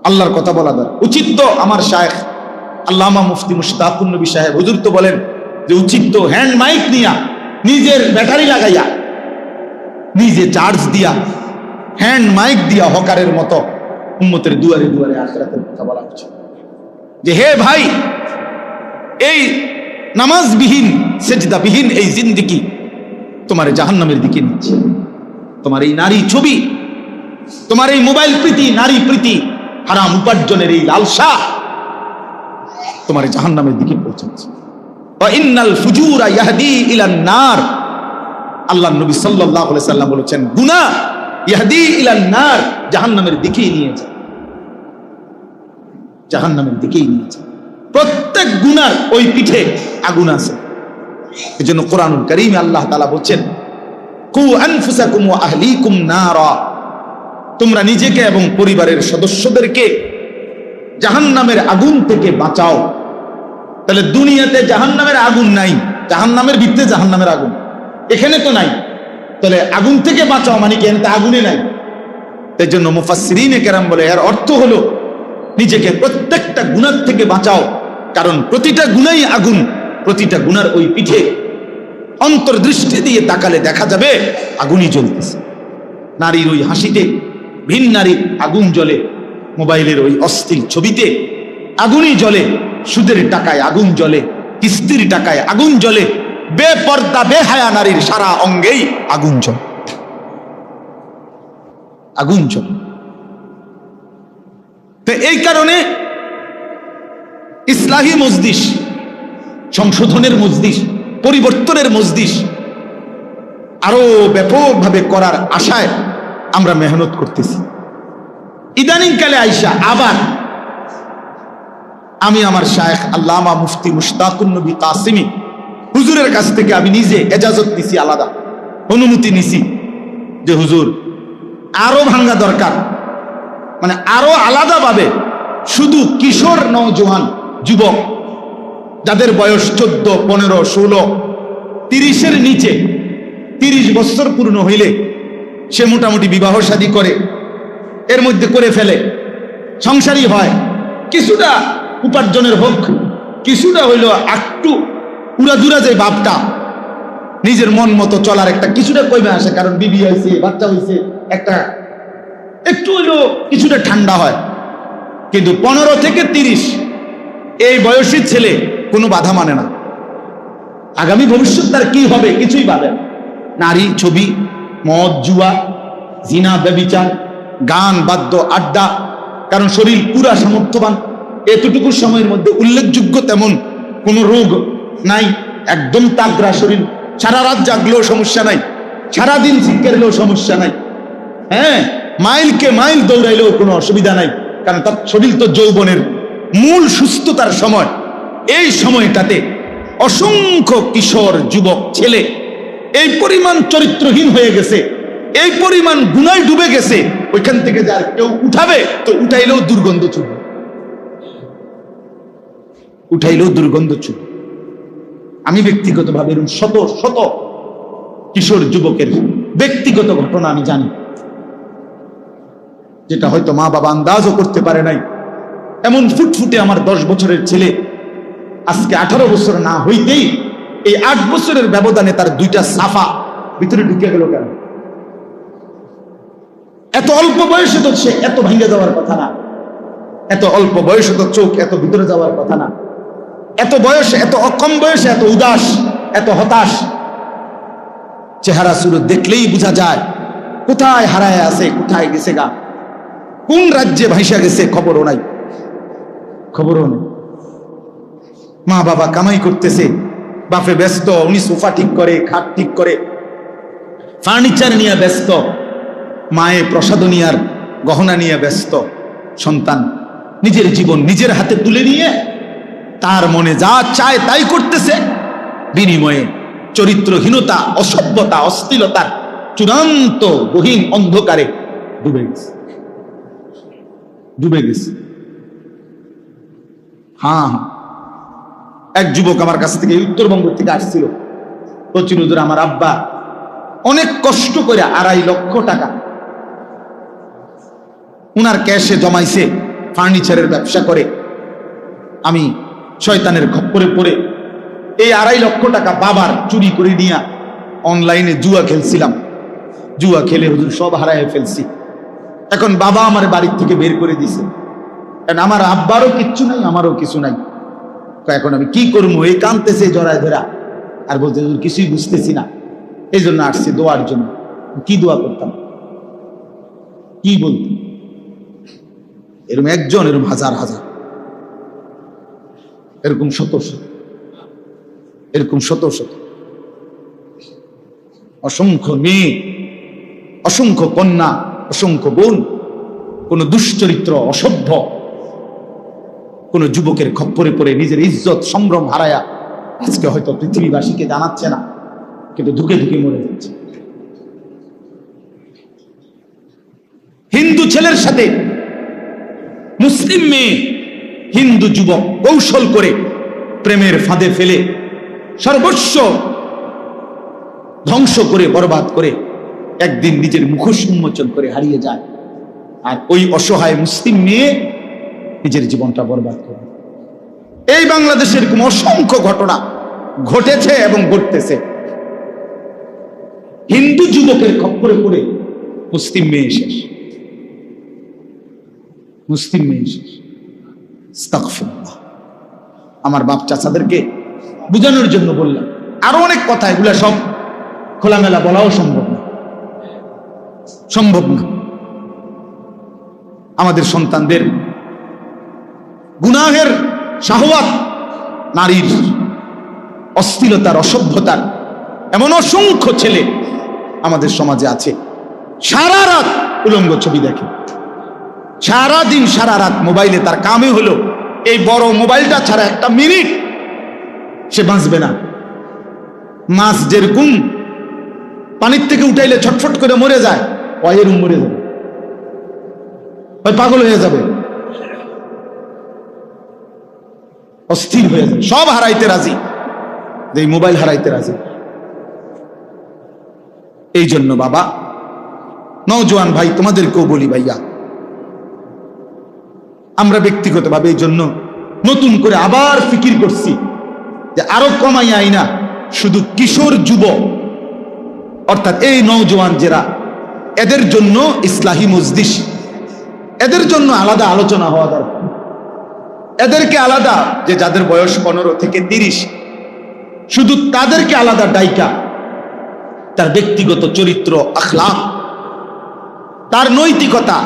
আল্লাহর কথা বলা দরকার। উচিত তো আমার শায়েখ আল্লামা মুফতি মুশতাকুন নবী সাহেব হুজুর তো বলেন যে উচিত তো হ্যান্ড মাইক নিয়া, নিজের ব্যাটারি লাগাইয়া, নিজে চার্জ দিয়া, হ্যান্ড মাইক দিয়া হকারের মতো উম্মতের দুয়ারে দুয়ারে আখিরাতের কথা বলা উচিত। যে হে ভাই, এই নামাজবিহীন সেজদাবিহীন এই জিন্দেগি তোমার জাহান্নামের দিকে নিচ্ছে। তোমার এই নারী ছবি, তোমার এই মোবাইল প্রীতি, নারী প্রীতি, হারাম উপার্জনের এই লালসা তোমার জাহান্নামের দিকে পৌঁছাচ্ছে। ওয়া ইন্নাল ফুজুরা ইয়াহদি ইলান নার। আল্লাহর নবী সাল্লাল্লাহু আলাইহি সাল্লাম বলেছেন গুনাহ ইয়াহদি ইলান নার, জাহান্নামের দিকেই নিয়ে যায়, জাহান্নামের দিকেই নিয়ে যায়। প্রত্যেক গুনার ওই পিঠে আগুন আছে। এজন্য কোরআনুল কারীমে আল্লাহ তাআলা বলেন কু আনফুসাকুম ওয়া আহলিকুম নারা, তোমরা নিজেকে এবং পরিবারের সদস্যদেরকে জাহান্নামের আগুন থেকে বাঁচাও। তাহলে দুনিয়াতে জাহান্নামের আগুন নাই, জাহান্নামের ভিতরে জাহান্নামের আগুন, এখানে তো নাই। তাহলে আগুন থেকে বাঁচাও মানে কি? এখানে আগুনে নাই। এই জন্য মুফাসসিরিনে কেরাম বলে এর অর্থ হলো নিজেকে প্রত্যেকটা গুনাহ থেকে বাঁচাও, কারণ প্রতিটা গুনাহই আগুন। প্রতিটা গুনার ওই পিঠে অন্তর্দৃষ্টি দিয়ে তাকালে দেখা যাবে আগুনই জ্বলতেছে। নারীর ওই হাসিতে ভিন নারীর আগুন জ্বলে, মোবাইলের ওই অস্থির ছবিতে আগুনই জ্বলে, সুদের টাকায় আগুন জ্বলে, কিস্তির টাকায় আগুন জ্বলে, বেপর্দা বেহায়া নারীর সারা অঙ্গেই আগুন জ্বলে, আগুন জ্বলে। তো এই কারণে ইসলাহি মজলিস, সংশোধনের মজলিস, পরিবর্তনের মজলিস আরো ব্যাপকভাবে করার আশায় আমরা মেহনত করতেছি। ইদানিং কালে আইসা আবার আমি আমার শায়েখ আল্লামা মুফতি মুশতাকুন নবী কাসিমি হুজুরের কাছ থেকে আমি নিজে এজাজত নিছি, আলাদা অনুমতি নিছি যে হুজুর আরো ভাঙ্গা দরকার, মানে আরো আলাদাভাবে শুধু কিশোর নওজোয়ান যুবক যাদের বয়স 14, 15, 16, 30-এর নিচে, 30 বছর পূর্ণ হইলে সে মোটামুটি বিবাহ শাদী করে, এর মধ্যে করে ফেলে, সংসারী হয়, কিছুটা উপার্জনের হোক, কিছুটা হইল একটু উড়াদুরা যে ভাবটা, নিজের মন মতো চলার একটা কিছুটা কমে আসে, কারণ বিবি হয়েছে, বাচ্চা হয়েছে, একটা একটু হইলো কিছুটা ঠান্ডা হয়। কিন্তু 15 থেকে 30 এই বয়সী ছেলে কোনো বাধা মানে না। আগামী ভবিষ্যৎ তার কি হবে কিছুই ভাবে না। নারী, ছবি, মদ, জুয়া, জিনা, ব্যভিচার, গান, বাদ্য, আড্ডা, কারণ শরীর পুরা সামর্থ্যবান, এতটুকু সময়ের মধ্যে উল্লেখযোগ্য তেমন কোনো রোগ নাই, একদম তাগড়া শরীর, সারা রাত জাগলেও সমস্যা নাই, সারাদিন জিজ্ঞেরলেও সমস্যা নাই, হ্যাঁ মাইলকে মাইল দৌড়াইলেও কোনো অসুবিধা নাই, কারণ তার শরীর তো যৌবনের মূল সুস্থতার সময়। এই সময়টাতে অসংখ্য কিশোর যুবক ছেলে এই পরিমাণ চরিত্রহীন হয়ে গেছে, এই পরিমাণ গুনায় ডুবে গেছে, ওইখান থেকে যার কেউ উঠাবে তো উঠাইলেও দুর্গন্ধ ছুটবে, উঠাইলেও দুর্গন্ধ ছুটবে। আমি ব্যক্তিগতভাবে এরকম শত শত কিশোর যুবকের ব্যক্তিগত ঘটনা আমি জানি, যেটা হয়তো মা বাবা আন্দাজও করতে পারে নাই। এমন ফুটফুটে আমার 10 বছরের ছেলে আজকে 18 বছর না হইতেই এই 8 বছরের ব্যবধানে তার 2টা সাফা ভিতরে ঢুকে গেল কেন? এত অল্প বয়সে তো সে এত ভেঙে যাওয়ার কথা না, এত অল্প বয়সে তো চোখ এত ভিতরে যাওয়ার কথা না, এত বয়সে, এত কম বয়সে এত উদাস, এত হতাশ। চেহারা সুরত দেখলেই বোঝা যায় কোথায় হারায় আছে, কোথায় গেছে গা, কোন রাজ্যে ভাইসা গেছে খবরও নাই, খবরও নেই। মা বাবা কামাই করতেছে, বাপে ব্যস্ত, উনি সোফা ঠিক করে, খাট ঠিক করে, ফার্নিচার নিয়ে ব্যস্ত, মায়ে প্রসাদনিয়ার গহনা নিয়ে ব্যস্ত। সন্তান নিজের জীবন নিজের হাতে তুলে নিয়ে তার মনে যা চায় তাই করতেছে, বিনিময়ে চরিত্রহীনতা, অসভ্যতা, অশ্লীলতার চূড়ান্ত গহীন অন্ধকারে ডুবে গেছে, ডুবে গেছে। হ্যাঁ, এক যুবক আমার কাছ থেকে উত্তরবঙ্গ থেকে আসছিল, বলছিল হুজুর আমার আব্বা অনেক কষ্ট করে 2.5 লক্ষ টাকা উনার ক্যাশে জমাইছে, ফার্নিচারের ব্যবসা করে। আমি শয়তানের খপ্পরে পড়ে এই 2.5 লক্ষ টাকা বাবার চুরি করে নিয়ে অনলাইনে জুয়া খেলছিলাম, জুয়া খেলে হুজুর সব হারায় ফেলছি। এখন বাবা আমার বাড়ির থেকে বের করে দিছে, কারণ আমার আব্বারও কিচ্ছু নাই, আমারও কিছু নাই। এখন আমি কি করবো? এই কাঁদতেছে জড়ায় ধরা, আর বলতে কিছুই বুঝতেছি না, এই জন্য আসছি দোয়ার জন্য। কি দোয়া করতাম, কি বলতাম? এরকম একজন, এরকম হাজার হাজার, এরকম শত শত, এরকম শত শত, অসংখ্য মেয়ে, অসংখ্য কন্যা, অসংখ্য বোন, কোন দুশ্চরিত্র, অসভ্য কোন যুবকের খপ্পরে পড়ে নিজের ইজ্জত সম্ভ্রম হারায়া আজকে হয়তো পৃথিবীবাসীকে জানাচ্ছে না, কিন্তু ধুকে ধুকে মরে যাচ্ছে। হিন্দু ছেলের সাথে মুসলিম মেয়ে, হিন্দু যুবক কৌশল করে প্রেমের ফাঁদে ফেলে সর্বস্ব ধ্বংস করে, বরবাদ করে একদিন নিজের মুখোশ উন্মোচন করে হারিয়ে যায়। আর ওই অসহায় মুসলিম মেয়ে নিজের জীবনটা বরবাদ করে। এই বাংলাদেশের এরকম অসংখ্য ঘটনা ঘটেছে এবং ঘটতেছে। হিন্দু যুবকের খপ্পরে পড়ে মুসলিম মেয়ে শেষ, মুসলিম মেয়ে শেষ। আস্তাগফিরুল্লাহ। আমার বাপ চাচাদেরকে বুঝানোর জন্য বললাম, আরো অনেক কথা, এগুলা সব খোলামেলা বলাও সম্ভব না, সম্ভব না। আমাদের সন্তানদের গুনাহের শাহওয়াত, নারীর অশ্লীলতার, অসভ্যতার এমন অসংখ্য ছেলে আমাদের সমাজে আছে, সারা রাত উলঙ্গ ছবি দেখে, সারা দিন সারা রাত মোবাইলে, তার কামে হলো এই বড় মোবাইলটা ছাড়া একটা মিনিট সে বাঁচবে না। মাছ যেরকম পানির থেকে উঠাইলে ছটফট করে মরে যায়, এরকম মরে যাবে, পাগল হয়ে যাবে, অস্থির হয়ে যাবে, সব হারাইতে রাজি, এই মোবাইল হারাইতে রাজি। এই জন্য বাবা, নওজোয়ান ভাই, তোমাদেরকেও বলি ভাইয়া, আমরা ব্যক্তিগতভাবে এই জন্য নতুন করে আবার ফিকির করছি যে আরো কমাই আইনা শুধু কিশোর যুব, অর্থাৎ এই নওজোয়ান যারা, এদের জন্য ইসলাহি মজলিস, এদের জন্য আলাদা আলোচনা হওয়া দরকার। এদেরকে আলাদা, যে যাদের বয়স 15 থেকে 30, শুধু তাদেরকে আলাদা ডাইকা তার ব্যক্তিগত চরিত্র, আখলাক, তার নৈতিকতা,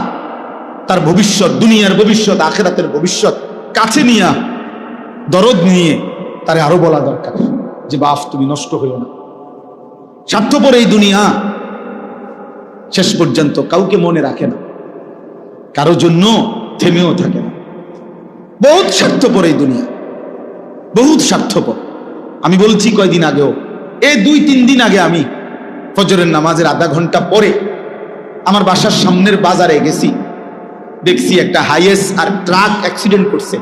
তার ভবিষ্যৎ, দুনিয়ার ভবিষ্যৎ, আখিরাতের ভবিষ্যৎ কাছে নিয়ে, দরদ নিয়ে তারে আরো বলা দরকার যে বাপ তুমি নষ্ট হইও না। স্বার্থপর এই দুনিয়া শেষ পর্যন্ত কাউকে মনে রাখে না, কারো জন্য থেমেও থাকে না। বহুত স্বার্থপর এই দুনিয়া, বহুত স্বার্থপর। আমি বলছি কয়দিন আগেও, এই 2-3 দিন আগে আমি ফজরের নামাজের আধা ঘন্টা পরে আমার বাসার সামনের বাজারে গেছি, দেখছি একটা হাইয়েস আর ট্রাক অ্যাক্সিডেন্ট করছে,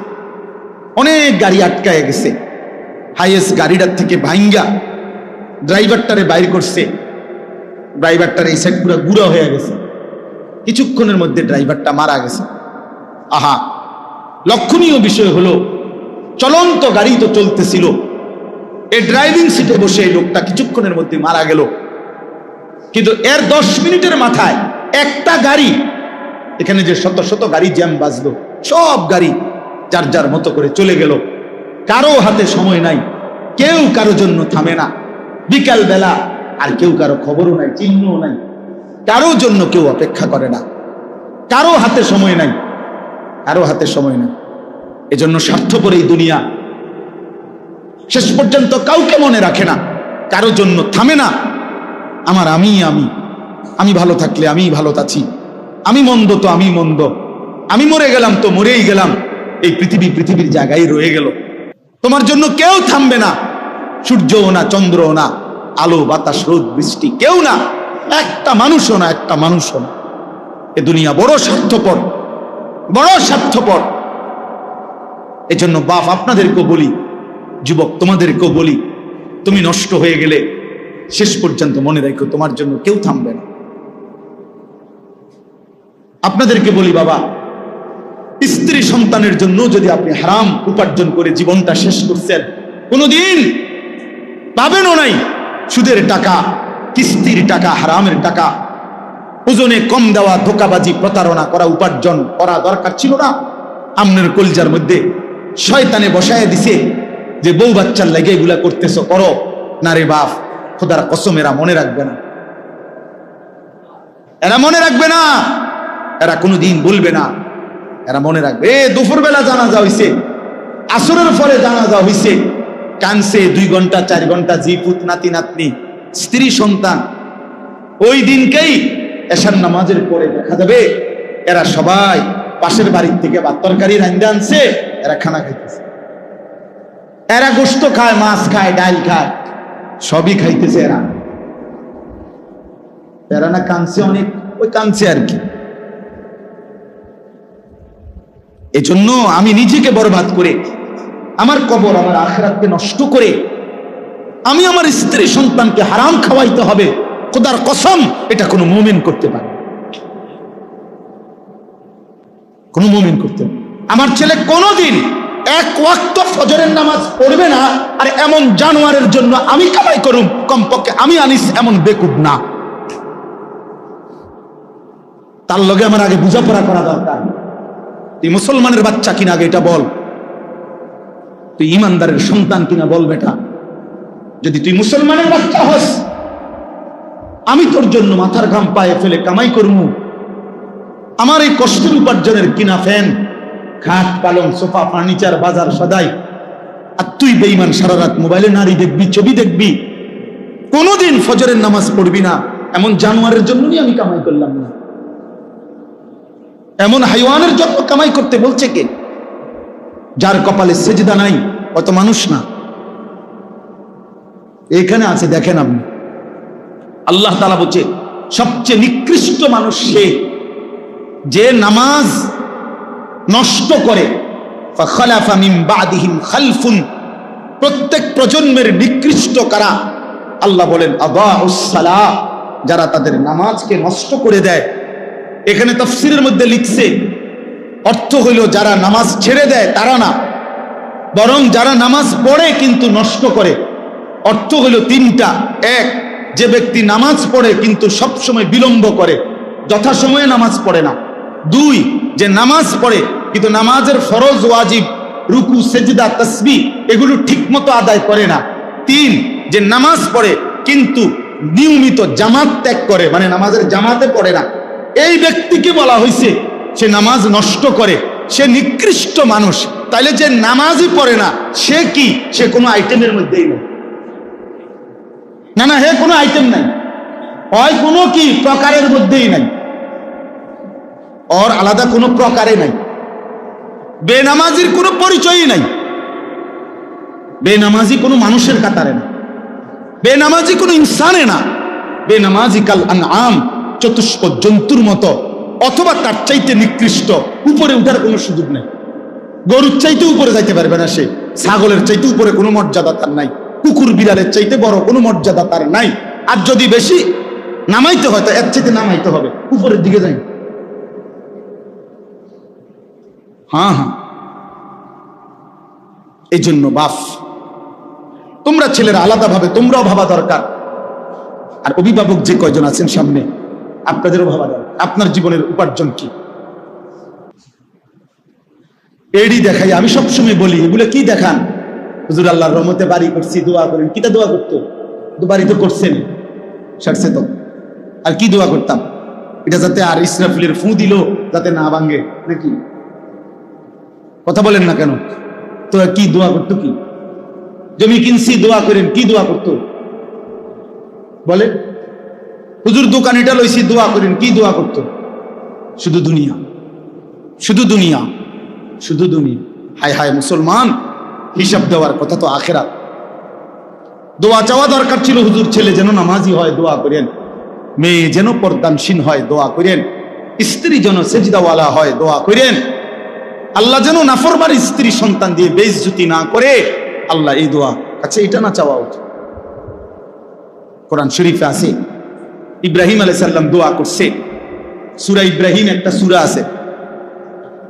অনেক গাড়ি আটকায় গেছে। হাইয়েস গাড়িটার থেকে ভাঙ্গা ড্রাইভারটারে বাইর করছে, ড্রাইভারটার এই সাইড পুরো গুঁড়া হয়ে গেছে, কিছুক্ষণের মধ্যে ড্রাইভারটা মারা গেছে। আহা, লক্ষণীয় বিষয় হলো চলন্ত গাড়ি তো চলতেছিল, এই ড্রাইভিং সিটে বসে এই লোকটা কিছুক্ষণের মধ্যে মারা গেল। কিন্তু এর 10 মিনিটের মাথায় একটা গাড়ি, এখানে যে শত শত গাড়ি জ্যাম বাজলো, সব গাড়ি যার যার মতো করে চলে গেল। কারো হাতে সময় নাই, কেউ কারো জন্য থামে না। বিকাল বেলা আর কেউ কারো খবরও নাই, চিহ্নও নাই, কারো জন্য কেউ অপেক্ষা করে না, কারো হাতে সময় নাই, কারো হাতে সময় নাই। এজন্য স্বার্থপর এই দুনিয়া শেষ পর্যন্ত কাউকে মনে রাখে না, কারো জন্য থামে না। আমার আমি আমি আমি ভালো থাকলে আমি ভালো আছি, আমি মন্দ তো আমি মন্দ, আমি মরে গেলাম তো মরেই গেলাম, এই পৃথিবী পৃথিবীর জায়গায় রয়ে গেল। তোমার জন্য কেউ থামবে না, সূর্যও না, চন্দ্রও না, আলো বাতাস রোদ বৃষ্টি কেউ না, একটা মানুষও না, একটা মানুষও না। এ দুনিয়া বড় স্বার্থপর, বড় স্বার্থপর। এজন্য বাপ আপনাদেরকেও বলি, যুবক তোমাদেরকেও বলি, তুমি নষ্ট হয়ে গেলে শেষ পর্যন্ত মনে রাখো তোমার জন্য কেউ থামবে না। আপনাদেরকে বলি বাবা, স্ত্রী সন্তানের জন্য যদি আপনি হারাম উপার্জন করে জীবনটা শেষ করছেন, কোনোদিন পাবেনও নাই। সুদের টাকা, কিস্তির টাকা, হারামের টাকা, ওজনে কম দেওয়া, ধোকাবাজি, প্রতারণা করা উপার্জন করা দরকার ছিল না। আমনের কলজার মধ্যে শয়তানে বসায় দিছে যে বউ বাচ্চার লাগে এগুলা করতেছো, করো না রে বাপ, খোদার কসম এরা মনে রাখবে না, এরা মনে রাখবে না, এরা কোনোদিন বলবে না, এরা মনে রাখবে। দুপুর বেলা জানাজা হইছে, আসরের পরে জানাজা হইছে, কানছে 2 ঘন্টা 4 ঘন্টা, জি পুত নাতি নাতনি স্ত্রী সন্তান। ওই দিনকেই এশার নামাজের পরে দেখা যাবে এরা সবাই পাশের বাড়ির থেকে ভাত তরকারি রান্না আনছে, এরা খানা খাইতেছে, এরা গোশত খায়, মাছ খায়, ডাল খায়, সবই খাইতেছে। এরা না কানছে অনেক, ওই কানছে আর কি। এজন্য আমি নিজেকে বরবাদ করে, আমার কবর, আমার আখিরাতকে নষ্ট করে আমি আমার স্ত্রী সন্তানকে হারাম খাওয়াইতে হবে, খোদার কসম এটা কোনো মুমিন করতে পারে, কোনো মুমিন করতে পারে। আমার ছেলে কোনোদিন 1 ওয়াক্ত ফজরের নামাজ পড়বে না, আর এমন জানোয়ারের জন্য আমি কামাই করুম, কমপক্ষে আমি আনিস এমন বেকুব না। তার লগে আমার আগে বোঝাপড়া করা দরকার। তুই মুসলমানের বাচ্চা কিনা আগে এটা বল, তুই ইমানদারের সন্তান কিনা বল বেটা। যদি তুই মুসলমানের বাচ্চা হস, আমি তোর জন্য মাথার ঘাম পায়ে ফেলে কামাই করবো, আমার এই কষ্টের উপার্জনের কিনা ফ্যান, খাট, পালং, সোফা, ফার্নিচার, বাজার সদাই, আর তুই বেঈমান সারা রাত মোবাইলে নারী দেখবি, ছবি দেখবি, কোনোদিন ফজরের নামাজ পড়বি না। এমন জানোয়ারের জন্যই আমি কামাই করলাম না, এমন হাইওয়ানের জন্য কামাই করতে বলছে কে? যার কপালে সেজদা নাই অত মানুষ না। এখানে আছে, দেখেন আপনি, আল্লাহ তাআলা বলছে সবচেয়ে নিকৃষ্ট মানুষ সে যে নামাজ নষ্ট করে। ফাখালাফা মিন বাদিহিম খালফুন, প্রত্যেক প্রজন্মের নিকৃষ্ট কারা? আল্লাহ বলেন আদাউস সালাহ, যারা তাদের নামাজকে নষ্ট করে দেয়। এখানে তাফসীরের মধ্যে লিখছে, অর্থ হইল যারা নামাজ ছেড়ে দেয় তারা না, বরং যারা নামাজ পড়ে কিন্তু নষ্ট করে। অর্থ হইল 3টা। 1, যে ব্যক্তি নামাজ পড়ে কিন্তু সবসময় বিলম্ব করে, যথাসময়ে নামাজ পড়ে না। 2, যে নামাজ পড়ে কিন্তু নামাজের ফরজ, ওয়াজিব, রুকু, সেজদা, তাসবিহ এগুলো ঠিকমতো আদায় করে না। 3, যে নামাজ পড়ে কিন্তু নিয়মিত জামাত ত্যাগ করে, মানে নামাজের জামাতে পড়ে না। এই ব্যক্তিকে বলা হয়েছে সে নামাজ নষ্ট করে, সে নিকৃষ্ট মানুষ। তাইলে যে নামাজই পড়ে না সে কি? সে কোনো আইটেমের মধ্যেই নেই। না, হে কোনো আইটেম নাই, হয় কোনো কি প্রকারের মধ্যেই নাই, ওর আলাদা কোনো প্রকারে নাই। বেনামাজির কোনো পরিচয়ই নাই, বেনামাজি কোনো মানুষের কাতারে না, বেনামাজি কোনো ইনসানে না, বেনামাজি কাল আনআম, চতুষ্প জন্তুর মতো অথবা তার চাইতে নিকৃষ্ট, উপরে উঠার কোনো সুযোগ নেই। গরুর চাইতে উপরে যাইতে পারবে না সে, ছাগলের চাইতে উপরে কোনো মর্যাদা তার নাই, কুকুর বিড়ালের চাইতে বড় কোনো মর্যাদা তার নাই। আর যদি বেশি নামাইতে হয় তো এর চাইতে নামাইতে হবে, উপরের দিকে যাই। হ্যাঁ, এই জন্য বাপ, তোমরা ছেলেরা আলাদাভাবে তোমরাও ভাবা দরকার। আর অভিভাবক যে কয়জন আছেন সামনে, আপনাদেরও ভাবা দরকার আপনার জীবনের উপার্জন কি। এডি দেখাই, আমি সবসময় বলি, এগুলো কি দেখান? হুজুর আল্লাহর রহমতে বাড়ি করছি, দোয়া করেন। কিটা দোয়া করতো? তো বাড়ি তো করছেন, সারছে তো, আর কি দোয়া করতাম? এটা যাতে আর ইসরাফিলের ফু দিল যাতে না ভাঙে নাকি? কথা বলেন না কেন? তো কি দোয়া করতো? কি জমি কিনছি দোয়া করেন, কি দোয়া করতো বলে? হুজুর দোকান এটা লইছি দোয়া করেন, কি দোয়া করতো? শুধু দুনিয়া, শুধু দুনিয়া, শুধু দুনিয়া। হায় হায় মুসলমান, হিসাব দেওয়ার কথা তো আখেরাত। দোয়া চাওয়া দরকার ছিল, হুজুর ছেলে যেন নামাজি হয় দোয়া করেন, মেয়ে যেন পর্দানসীন হয় দোয়া করেন, স্ত্রী যেন সেজদাওয়ালা হয় দোয়া করেন, আল্লাহ যেন নাফরমান স্ত্রী সন্তান দিয়ে বেইজ্জতি না করে। আল্লাহ এই দোয়া, আচ্ছা এটা না চাওয়া উচিত? কোরআন শরীফে আছে, ইব্রাহিম আলাইহিস সালাম দোয়া করছে। সূরা ইব্রাহিম একটা সূরা আছে,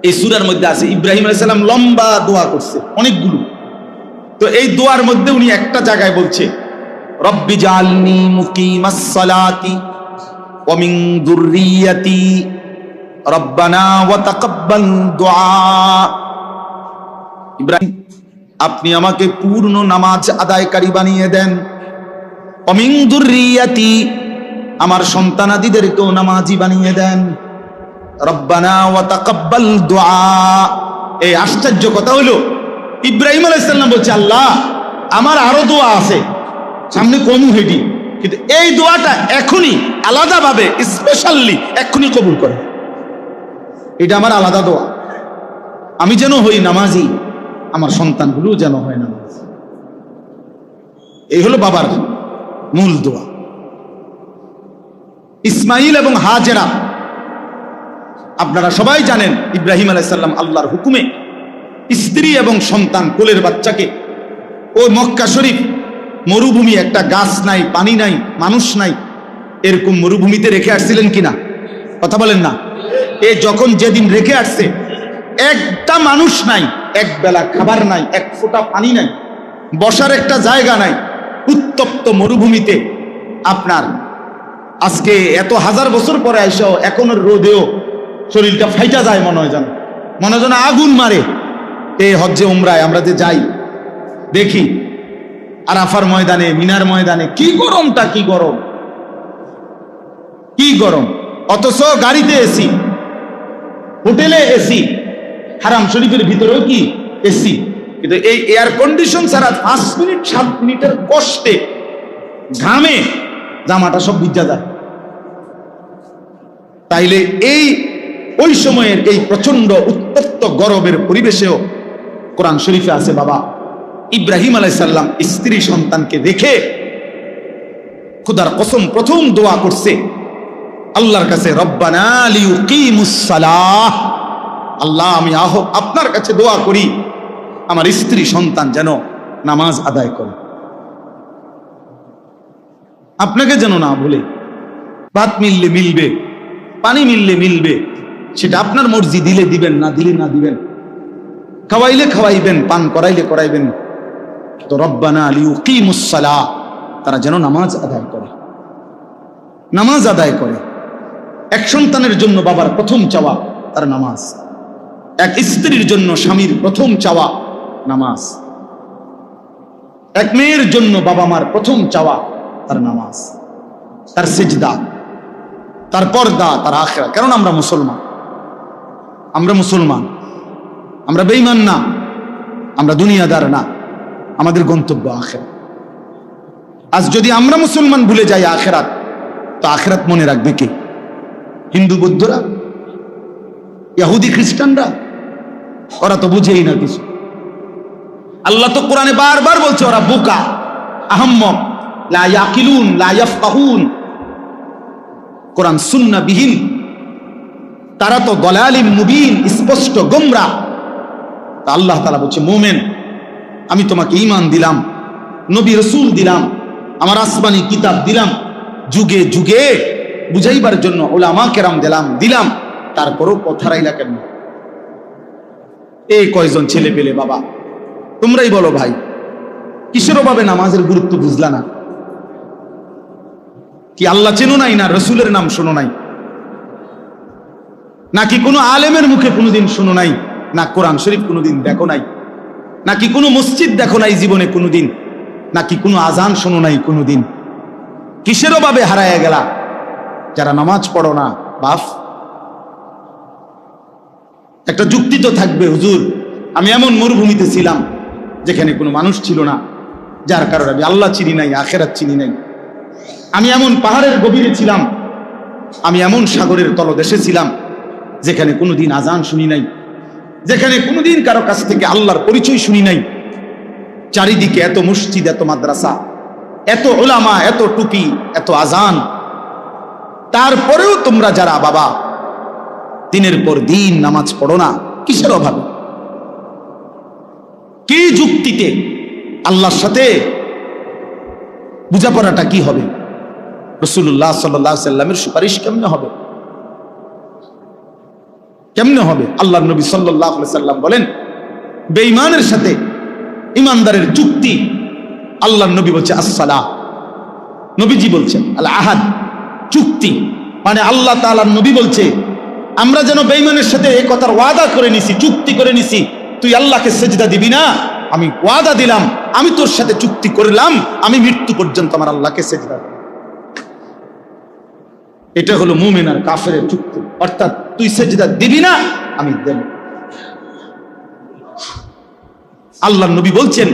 এই সূরার মধ্যে আছে ইব্রাহিম আলাইহিস সালাম লম্বা দোয়া করছে অনেকগুলো। তো এই দোয়ার মধ্যে উনি একটা জায়গায় বলছে, রব্বি জাআলনি মুকিমাস সালাতি ওয়া মিন যুররিয়াতি রব্বানা ওয়া তাকাব্বাল দুআ। ইব্রাহিম, আপনি আমাকে পূর্ণ নামাজ আদায়কারী বানিয়ে দেন। ওয়া মিন যুররিয়াতি, আমার সন্তানাদিদেরকেও নামাজি বানিয়ে দেন। রব্বানা ওয়া তাকাব্বাল দুআ। এই আশ্চর্য কথা হলো, ইব্রাহিম আলাইহিস সালাম বলছে, আল্লাহ আমার আরো দোয়া আছে সামনে কমু হেডি, কিন্তু এই দোয়াটা এখনই আলাদাভাবে স্পেশালি এখনই কবুল করে। এটা আমার আলাদা দোয়া, আমি যেন হই নামাজি, আমার সন্তানগুলো যেন হয় নামাজি। এই হলো বাবার মূল দোয়া। ইসমাইল এবং হাজেরা, আপনারা সবাই জানেন, ইব্রাহিম আলাইহিস সালাম আল্লাহর হুকুমে স্ত্রী এবং সন্তান কোলের বাচ্চাকে ওই মক্কা শরীফ মরুভূমি, একটা গাছ নাই, পানি নাই, মানুষ নাই, এরকম মরুভূমিতে রেখে আসছিলেন কিনা? কথা বলেন না? এ যখন যেদিন রেখে আসছে, একটা মানুষ নাই, এক বেলা খাবার নাই, এক ফোঁটা পানি নাই, বসার একটা জায়গা নাই, উত্তপ্ত মরুভূমিতে। আপনার আজকে এত হাজার বছর পরে আইসো এখনো রোদেও শরীরটা ফাইটা যায়, মনে হয় যেন আগুন মারে। এই হজ্জে উমরায় আমরা যে যাই দেখি, আরাফার ময়দানে, মিনার ময়দানে কি গরমটা, কি গরম, কি গরম। অথচ গাড়িতে এসি, হোটেলে এসি, হারাম শরীফের ভিতরেও কি এসি, কিন্তু এই এয়ার কন্ডিশন ছাড়া 5 মিনিট 7 মিনিটের কষ্টে ঘামে জামাটা সব ভিজা যায়। তাইলে ওই সময়ের এই প্রচন্ড উত্তপ্ত গরমের পরিবেশেও কোরআন শরীফে আছে, বাবা ইব্রাহিম আলাইহিস সালাম স্ত্রী সন্তানকে রেখে খোদার কসম প্রথম দোয়া করছে আল্লাহর কাছে, রব্বানা লিয়ুকিমুস সালাহ, আল্লাহ আমি আপনার কাছে দোয়া করি আমার স্ত্রী সন্তান যেন নামাজ আদায় করে, আপনাকে যেন না ভুলে। ভাত মিললে মিলবে, পানি মিললে মিলবে, সেটা আপনার মর্জি, দিলে দিবেন, না দিলে না দিবেন, খাওয়াইলে খাওয়াইবেন, পান করাইলে করাইবেন, তো রব্বানা লিয়ুকিমুস সালাহ, তারা যেন নামাজ আদায় করে, নামাজ আদায় করে। এক সন্তানের জন্য বাবার প্রথম চাওয়া তার নামাজ, এক স্ত্রীর জন্য স্বামীর প্রথম চাওয়া নামাজ, এক মেয়ের জন্য বাবা মার প্রথম চাওয়া তার নামাজ, তার সিজদা, তার পর্দা, তার আখিরাত। কারণ আমরা মুসলমান, আমরা বেঈমান না, আমরা দুনিয়াদার না, আমাদের গন্তব্য আখিরাত। আজ যদি আমরা মুসলমান ভুলে যাই আখিরাত, তো আখিরাত মনে রাখবে কে? হিন্দু বৌদ্ধরা, ইহুদি খ্রিস্টানরা? ওরা তো বুঝেই না কিছু। আল্লাহ তো কোরআনে বারবার বলছে ওরা বোকা, আহম্মক, লা ইয়াকিলুন, লা ইয়াফকাহুন। কোরআন সুন্নাহ বিহীন, তারা তো দলালিম মুবিন, স্পষ্ট গোমরা। তা আল্লাহ তাআলা বলছে, মুমিন আমি তোমাকে ঈমান দিলাম, নবী রাসূল দিলাম, আমার আসমানি কিতাব দিলাম, যুগে যুগে বুঝাইবার জন্য উলামা কেরাম দিলাম, তারপরও কথা রাইলা কেন? এই কয়জন ছেলে পেলে বাবা, তোমরাই বলো ভাই, কিসের অভাবে নামাজের গুরুত্ব বুঝলা না? কি আল্লাহ চেনো নাই, না রসুলের নাম শোনো নাই, নাকি কোনো আলেমের মুখে কোনোদিন শোনো নাই, না কোরআন শরীফ কোনোদিন দেখো নাই, নাকি কোনো মসজিদ দেখো নাই জীবনে কোনোদিন, নাকি কোনো আজান শোনো নাই কোনোদিন? কিসের অভাবে হারায় গেলা যারা নামাজ পড়ো না? বাপ, একটা যুক্তি তো থাকবে, হুজুর আমি এমন মরুভূমিতে ছিলাম যেখানে কোনো মানুষ ছিল না, যার কারণে আমি আল্লাহ চিনি নাই, আখেরাত চিনি নাই। আমি এমন পাহাড়ের গভীরে ছিলাম, আমি এমন সাগরের তলদেশে ছিলাম যেখানে কোনোদিন আজান শুনি নাই, যেখানে কোনোদিন কারো কাছ থেকে আল্লাহর পরিচয় শুনি নাই। চারিদিকে এত মসজিদ, এত মাদ্রাসা, এত উলামা, এত টুপি, এত আজান, তারপরেও তোমরা যারা বাবা দিনের পর দিন নামাজ পড়ো না, কিসের অভাবে? কি যুক্তিতে? আল্লাহর সাথে বুঝাপড়াটা কি হবে? রাসূলুল্লাহ সাল্লাল্লাহু আলাইহি সাল্লামের সুপারিশ কেমনে হবে? কেমনে হবে? আল্লাহর নবী সাল্লাল্লাহু আলাইহি সাল্লাম বলেন, বেঈমানের সাথে ইমানদারের চুক্তি, আল্লাহর নবী বলছে আসসালাহ, নবীজি বলছেন আল আহাদ, চুক্তি মানে আল্লাহ তাআলার নবী বলছে আমরা যেন বেঈমানের সাথে এই কথার ওয়াদা করে নিছি, চুক্তি করে নিছি, তুই আল্লাহকে সেজদা দিবি না, আমি ওয়াদা দিলাম, আমি তোর সাথে চুক্তি করলাম, আমি মৃত্যু পর্যন্ত আমার আল্লাহকে সেজদা দেব। এটা হলো মুমিন আর কাফেরের চুক্তি, অর্থাৎ তুই সেজদা দিবি না, আমি দেব। আল্লাহর নবী বলছেন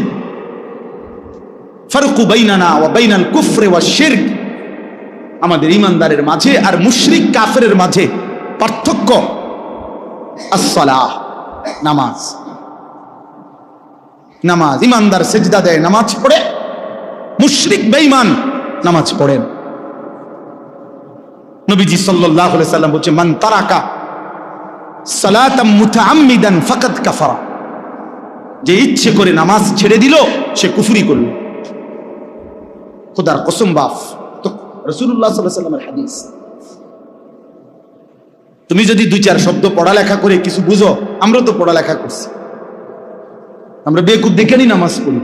ফারকু বাইনানা ওয়া বাইনাল কুফরি ওয়াশ শিরক, আমাদের ইমানদারের মাঝে আর মুশরিক কাফেরের মাঝে পার্থক্য আসসালাহ, নামাজ। নামাজ, ইমানদার সেজদা দেয়, নামাজ পড়ে, মুশরিক বেঈমান নামাজ পড়েন। নবীজি সাল্লাল্লাহু আলাইহি সাল্লাম বলেন, মান তারাকা সালাতাম মুতাআম্মিদান ফাকাদ কাফারা, যে ইচ্ছে করে নামাজ ছেড়ে দিল সে কুফরি করল। খোদার কসম বাপ, তো রাসূলুল্লাহ সাল্লাল্লাহু আলাইহি সাল্লামের হাদিস। তুমি যদি দুই চার শব্দ পড়ালেখা করে কিছু বুঝো, আমরা তো পড়ালেখা করছি, আমরা বেকুব দেখে নি নামাজ পড়ি,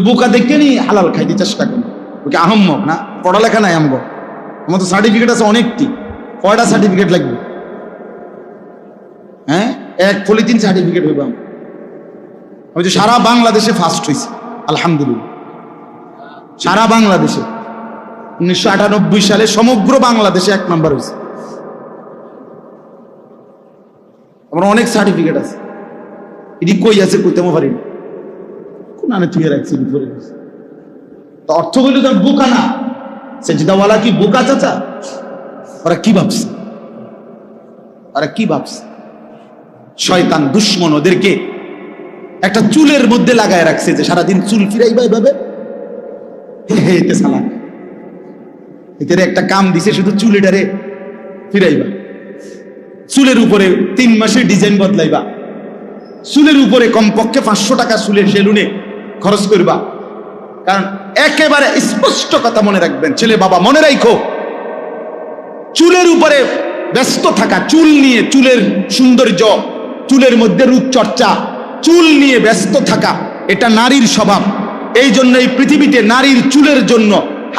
বোকা দেখে নি হালাল খাইতে চেষ্টা করি, ওকে আহম্মক না, পড়ালেখা নাই আমগো। আমার তো সার্টিফিকেট আছে অনেকটি, কয়টা সার্টিফিকেট লাগবে? হ্যাঁ, এক পলিথিন সার্টিফিকেট হইব। আমি তো সারা বাংলাদেশে ফার্স্ট হয়েছি আলহামদুলিল্লাহ, সারা বাংলাদেশে 1998 সালে সমগ্র বাংলাদেশে 1 নম্বর হয়েছে। আমার অনেক সার্টিফিকেট আছে, এটি কই আছে কইতে পারি না, কোন আনে তুই রাখছি উপরে। তো অর্থ হইল তো বোকা না, সেজদাওয়ালা কি বোকা চাচা? ওরা কি ভাবছে, ওরা কি ভাবছে? শয়তান দুশ্মন ওদেরকে একটা চুলের মধ্যে লাগায় রাখছে, যে সারাদিন চুল ফিরাইবা এভাবে, এতে সালা এদের একটা কাম দিছে, শুধু চুল এটারে ফিরাইবা, চুলের উপরে 3 মাসের ডিজাইন বদলাইবা, চুলের উপরে কমপক্ষে 500 টাকা চুলের সেলুনে খরচ করবা। কারণ একেবারে স্পষ্ট কথা মনে রাখবেন, ছেলে বাবা মনে রাখো, চুলের উপরে ব্যস্ত থাকা, চুল নিয়ে, চুলের সৌন্দর্য, চুলের মধ্যে রূপচর্চা, চুল নিয়ে ব্যস্ত থাকা, এটা নারীর স্বভাব। এই জন্য এই পৃথিবীতে নারীর চুলের জন্য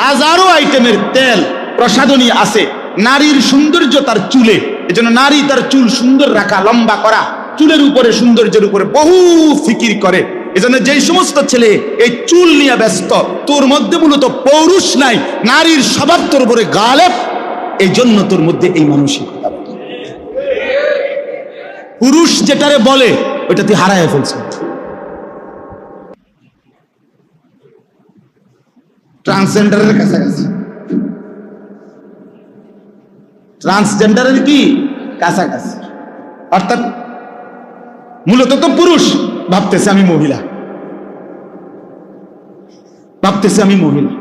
হাজারো আইটেমের তেল প্রসাধনী আছে। নারীর সৌন্দর্য তার চুলে, এজন্য নারী তার চুল সুন্দর রাখা, লম্বা করা, চুলের উপরে, সৌন্দর্যের উপরে বহু ফিকির করে। এজন্য যেই সমস্ত ছেলে এই চুল নিয়ে ব্যস্ত, তোর মধ্যে মূলত পৌরুষ নাই, নারীর স্বভাব তোর উপরে গালেব, এই জন্য তোর মধ্যে এই মানসিকতা। পুরুষ যেটারে বলে ওইটা তুই হারায় ফেলছে। ট্রান্সজেন্ডারের কাছাকাছি, ট্রান্সজেন্ডারের কি কাছাকাছি, অর্থাৎ মূলত তো পুরুষ ভাবতেছে আমি মহিলা, ভাবতেছে আমি মহিলা।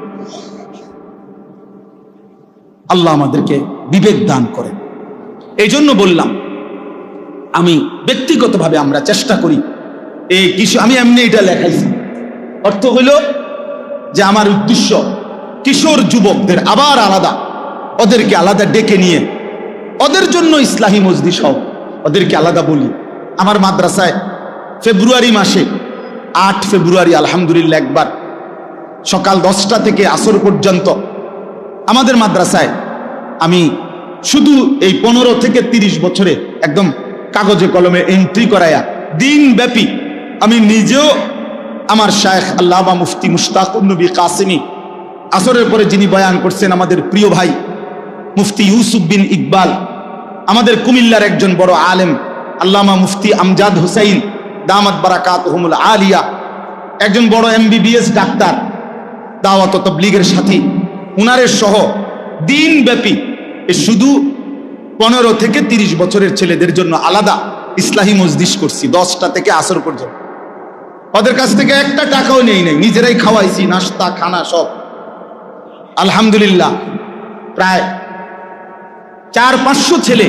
আল্লাহ আমাদেরকে বিবেক দান করেন। এই জন্য বললাম, আমি ব্যক্তিগতভাবে আমরা চেষ্টা করি এই কিছু, আমি এমনি এটা লেখাইছি, অর্থ হইল যে আমার উদ্দেশ্য কিশোর যুবকদের আবার আলাদা, ওদেরকে আলাদা ডেকে নিয়ে ওদের জন্য ইসলাহী মজলিস হোক, ওদেরকে আলাদা বলি। আমার মাদ্রাসায় ফেব্রুয়ারি মাসে 8 ফেব্রুয়ারি আলহামদুলিল্লাহ একবার সকাল 10টা থেকে আসর পর্যন্ত আমাদের মাদ্রাসায় আমি শুধু এই 15 থেকে 30 বছরে একদম কাগজে কলমে এন্ট্রি করায়া দিনব্যাপী আমি নিজেও আমার শায়েখ আল্লামা মুফতি মুশতাকুন নবী কাসেমি, আসরের পরে যিনি বয়ান করছেন আমাদের প্রিয় ভাই মুফতি ইউসুফ বিন ইকবাল, আমাদের কুমিল্লার একজন বড় আলেম আল্লামা মুফতি আমজাদ হুসাইন দামাত বারাকাতুহুমুল আলিয়া, একজন বড় MBBS ডাক্তার দাওয়াত ও তাবলীগের সাথী, উনারের সহ দিনব্যাপী শুধু 15 থেকে 30 বছরের ছেলেদের জন্য আলাদা ইসলাহী মজলিস করছি 10টা থেকে আসর পর্যন্ত। ওদের কাছ থেকে একটা টাকাও নেই নাই, নিজেরাই খাওয়াইছি, নাস্তা খানা সব। আলহামদুলিল্লাহ প্রায় 400-500 ছেলে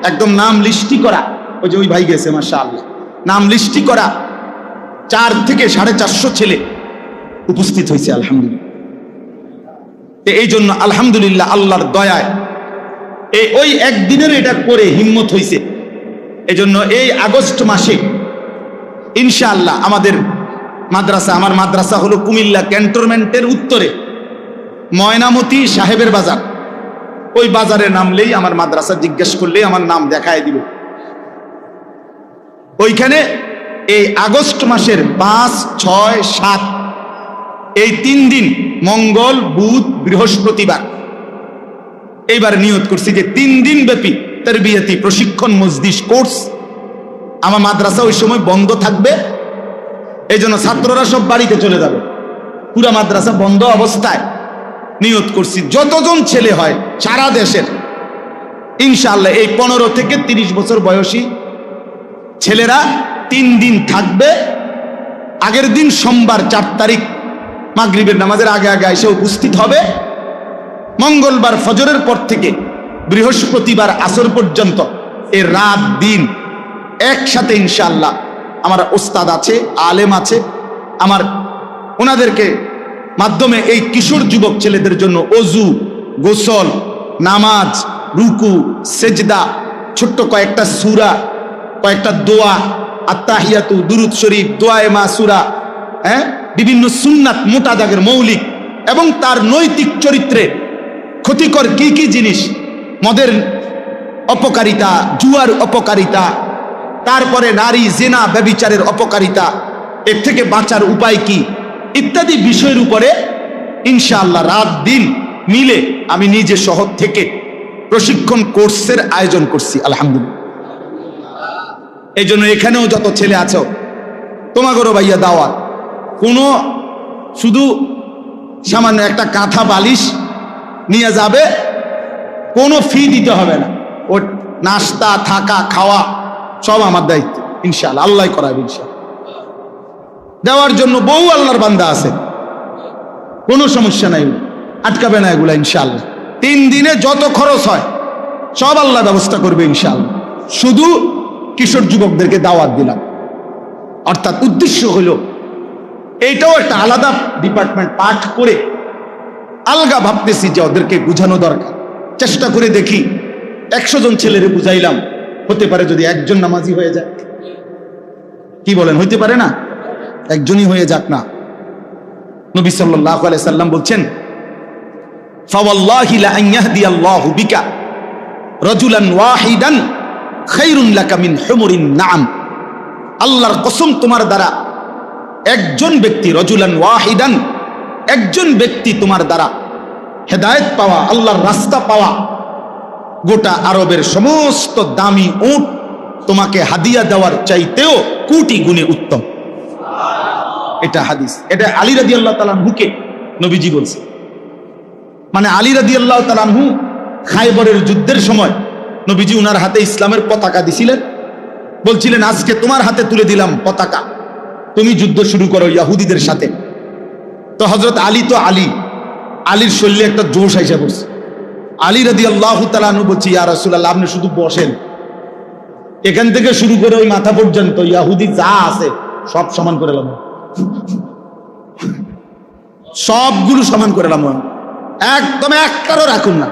একদম নাম লিস্টি করা, ওই যে ওই ভাই গেছে মাশাআল্লাহ, নাম লিস্টি করা 4 থেকে 450 ছেলে উপস্থিত হয়েছে আলহামদুলিল্লাহ। এই জন্য আলহামদুলিল্লাহ আল্লাহর দয়ায় ওই একদিনের এটা করে হিম্মত হয়েছে। এই জন্য এই আগস্ট মাসে ইনশাআল্লাহ আমাদের মাদ্রাসা, আমার মাদ্রাসা হলো কুমিল্লা ক্যান্টনমেন্টের উত্তরে ময়নামতি সাহেবের বাজার, ওই বাজারে নামলেই আমার মাদ্রাসা জিজ্ঞেস করলেই আমার নাম দেখায় দিবে। ওইখানে এই আগস্ট মাসের 5, 6, 7 এই 3 দিন মঙ্গল, বুধ, বৃহস্পতিবার এইবার নিয়ত করছি যে 3 দিন ব্যাপী তারবিয়াতি প্রশিক্ষণ মজলিস কোর্স আমার মাদ্রাসা ওই সময় বন্ধ থাকবে। এই জন্য ছাত্ররা সব বাড়িতে চলে যাবে, পুরা মাদ্রাসা বন্ধ অবস্থায় নিয়ত করছি যতজন ছেলে হয় সারা দেশের ইনশাআল্লাহ এই 15 থেকে 30 বছর বয়সী ছেলেরা 3 দিন থাকবে। আগের দিন সোমবার 4 তারিখ মাগরিবের নামাজের আগে আগে এসে উপস্থিত হবে। মঙ্গলবার ফজরের পর থেকে বৃহস্পতিবার আসর পর্যন্ত এই রাত দিন একসাথে ইনশাআল্লাহ আমার ওস্তাদ আছে, আলেম আছে, আমার ওনাদেরকে মাধ্যমে এই কিশোর যুবক ছেলেদের জন্য ওযু, গোসল, নামাজ, রুকু, সেজদা, ছোট্ট কয়েকটা সূরা, কয়েকটা দোয়া, আত্তাহিয়াতু, দুরুদ শরীফ, দোয়ায়ে মাসুরা, বিভিন্ন সুন্নাত মোটা দাগের মৌলিক এবং তার নৈতিক চরিত্রে ক্ষতিকর কি কি জিনিস, মদের অপকারিতা, জুয়ার অপকারিতা, তারপরে নারী জিনা ব্যভিচারের অপকারিতা, এর থেকে বাঁচার উপায় কি ইত্যাদি বিষয়ের উপরে ইনশাআল্লাহ রাত দিন মিলে আমি নিজে শহর থেকে প্রশিক্ষণ কোর্সের আয়োজন করছি আলহামদুলিল্লাহ। এই জন্য এখানেও যত ছেলে আছো তোমাগরও ভাইয়া দাওয়াত, কোনো শুধু সামান্য একটা কাঁথা বালিশ নিয়ে যাবে, কোনো ফি দিতে হবে না, ও নাস্তা থাকা খাওয়া সব আমার দায়িত্ব ইনশাআল্লাহ, আল্লাহ করাবে ইনশাআল্লাহ। দেওয়ার জন্য বহু আল্লাহর বান্দা আছে, কোনো সমস্যা নাই, আটকাবে না এগুলা ইনশাআল্লাহ। 3 দিনে যত খরচ হয় সব আল্লাহ ব্যবস্থা করবে ইনশাআল্লাহ। শুধু কিশোর যুবকদেরকে দাওয়াত দিলাম, অর্থাৎ উদ্দেশ্য হলো এইটাও একটা আলাদা ডিপার্টমেন্ট পাঠ করে আলগা ভাবতেছি যে ওদেরকে বুঝানো দরকার। চেষ্টা করে দেখি 100 জন ছেলেরে বুঝাইলাম, হতে পারে যদি একজন নামাজি হয়ে যায়, কি বলেন, হইতে পারে না? একজনই হয়ে যাক না। নবী সাল্লাল্লাহু আলাইহি সাল্লাম বলছেন, ফাওয়াল্লাহি লা আন ইয়াহদিয়াল্লাহু বিকা রাজুলান ওয়াহিদান খায়রুন লাকা মিন হুমুরিন নাম। আল্লাহর কসম, তোমার দ্বারা একজন ব্যক্তি, রাজুলান ওয়াহিদান, একজন ব্যক্তি তোমার দ্বারা হেদায়েত পাওয়া, আল্লাহর রাস্তা পাওয়া, গোটা আরবের সমস্ত দামি উট তোমাকে হাদিয়া দেওয়ার চাইতেও কোটি গুণে উত্তম। এটা হাদিস, এটা আলী রাদিয়াল্লাহু তাআলা আনহুকে নবীজি বলছে। মানে আলী রাদিয়াল্লাহু তাআলা আনহু খায়বরের যুদ্ধের সময় নবীজি উনার হাতে ইসলামের পতাকা দিছিলেন, বলছিলেন আজকে তোমার হাতে তুলে দিলাম পতাকা, তুমি যুদ্ধ শুরু করো ইহুদিদের সাথে। তো হযরত আলী তো আলীর শরীরে একটা জোশ আইসা পড়ছে, আলী রাদিয়াল্লাহু তাআলা আনহু বলছে, ইয়া রাসূলুল্লাহ, আপনি শুধু বসেন, এখান থেকে শুরু করে ওই মাথা পর্যন্ত ইহুদি যা আছে সব সমান করে এলাম, সবগুলো সমান করে এলাম, একদম একটারও রাখুন না।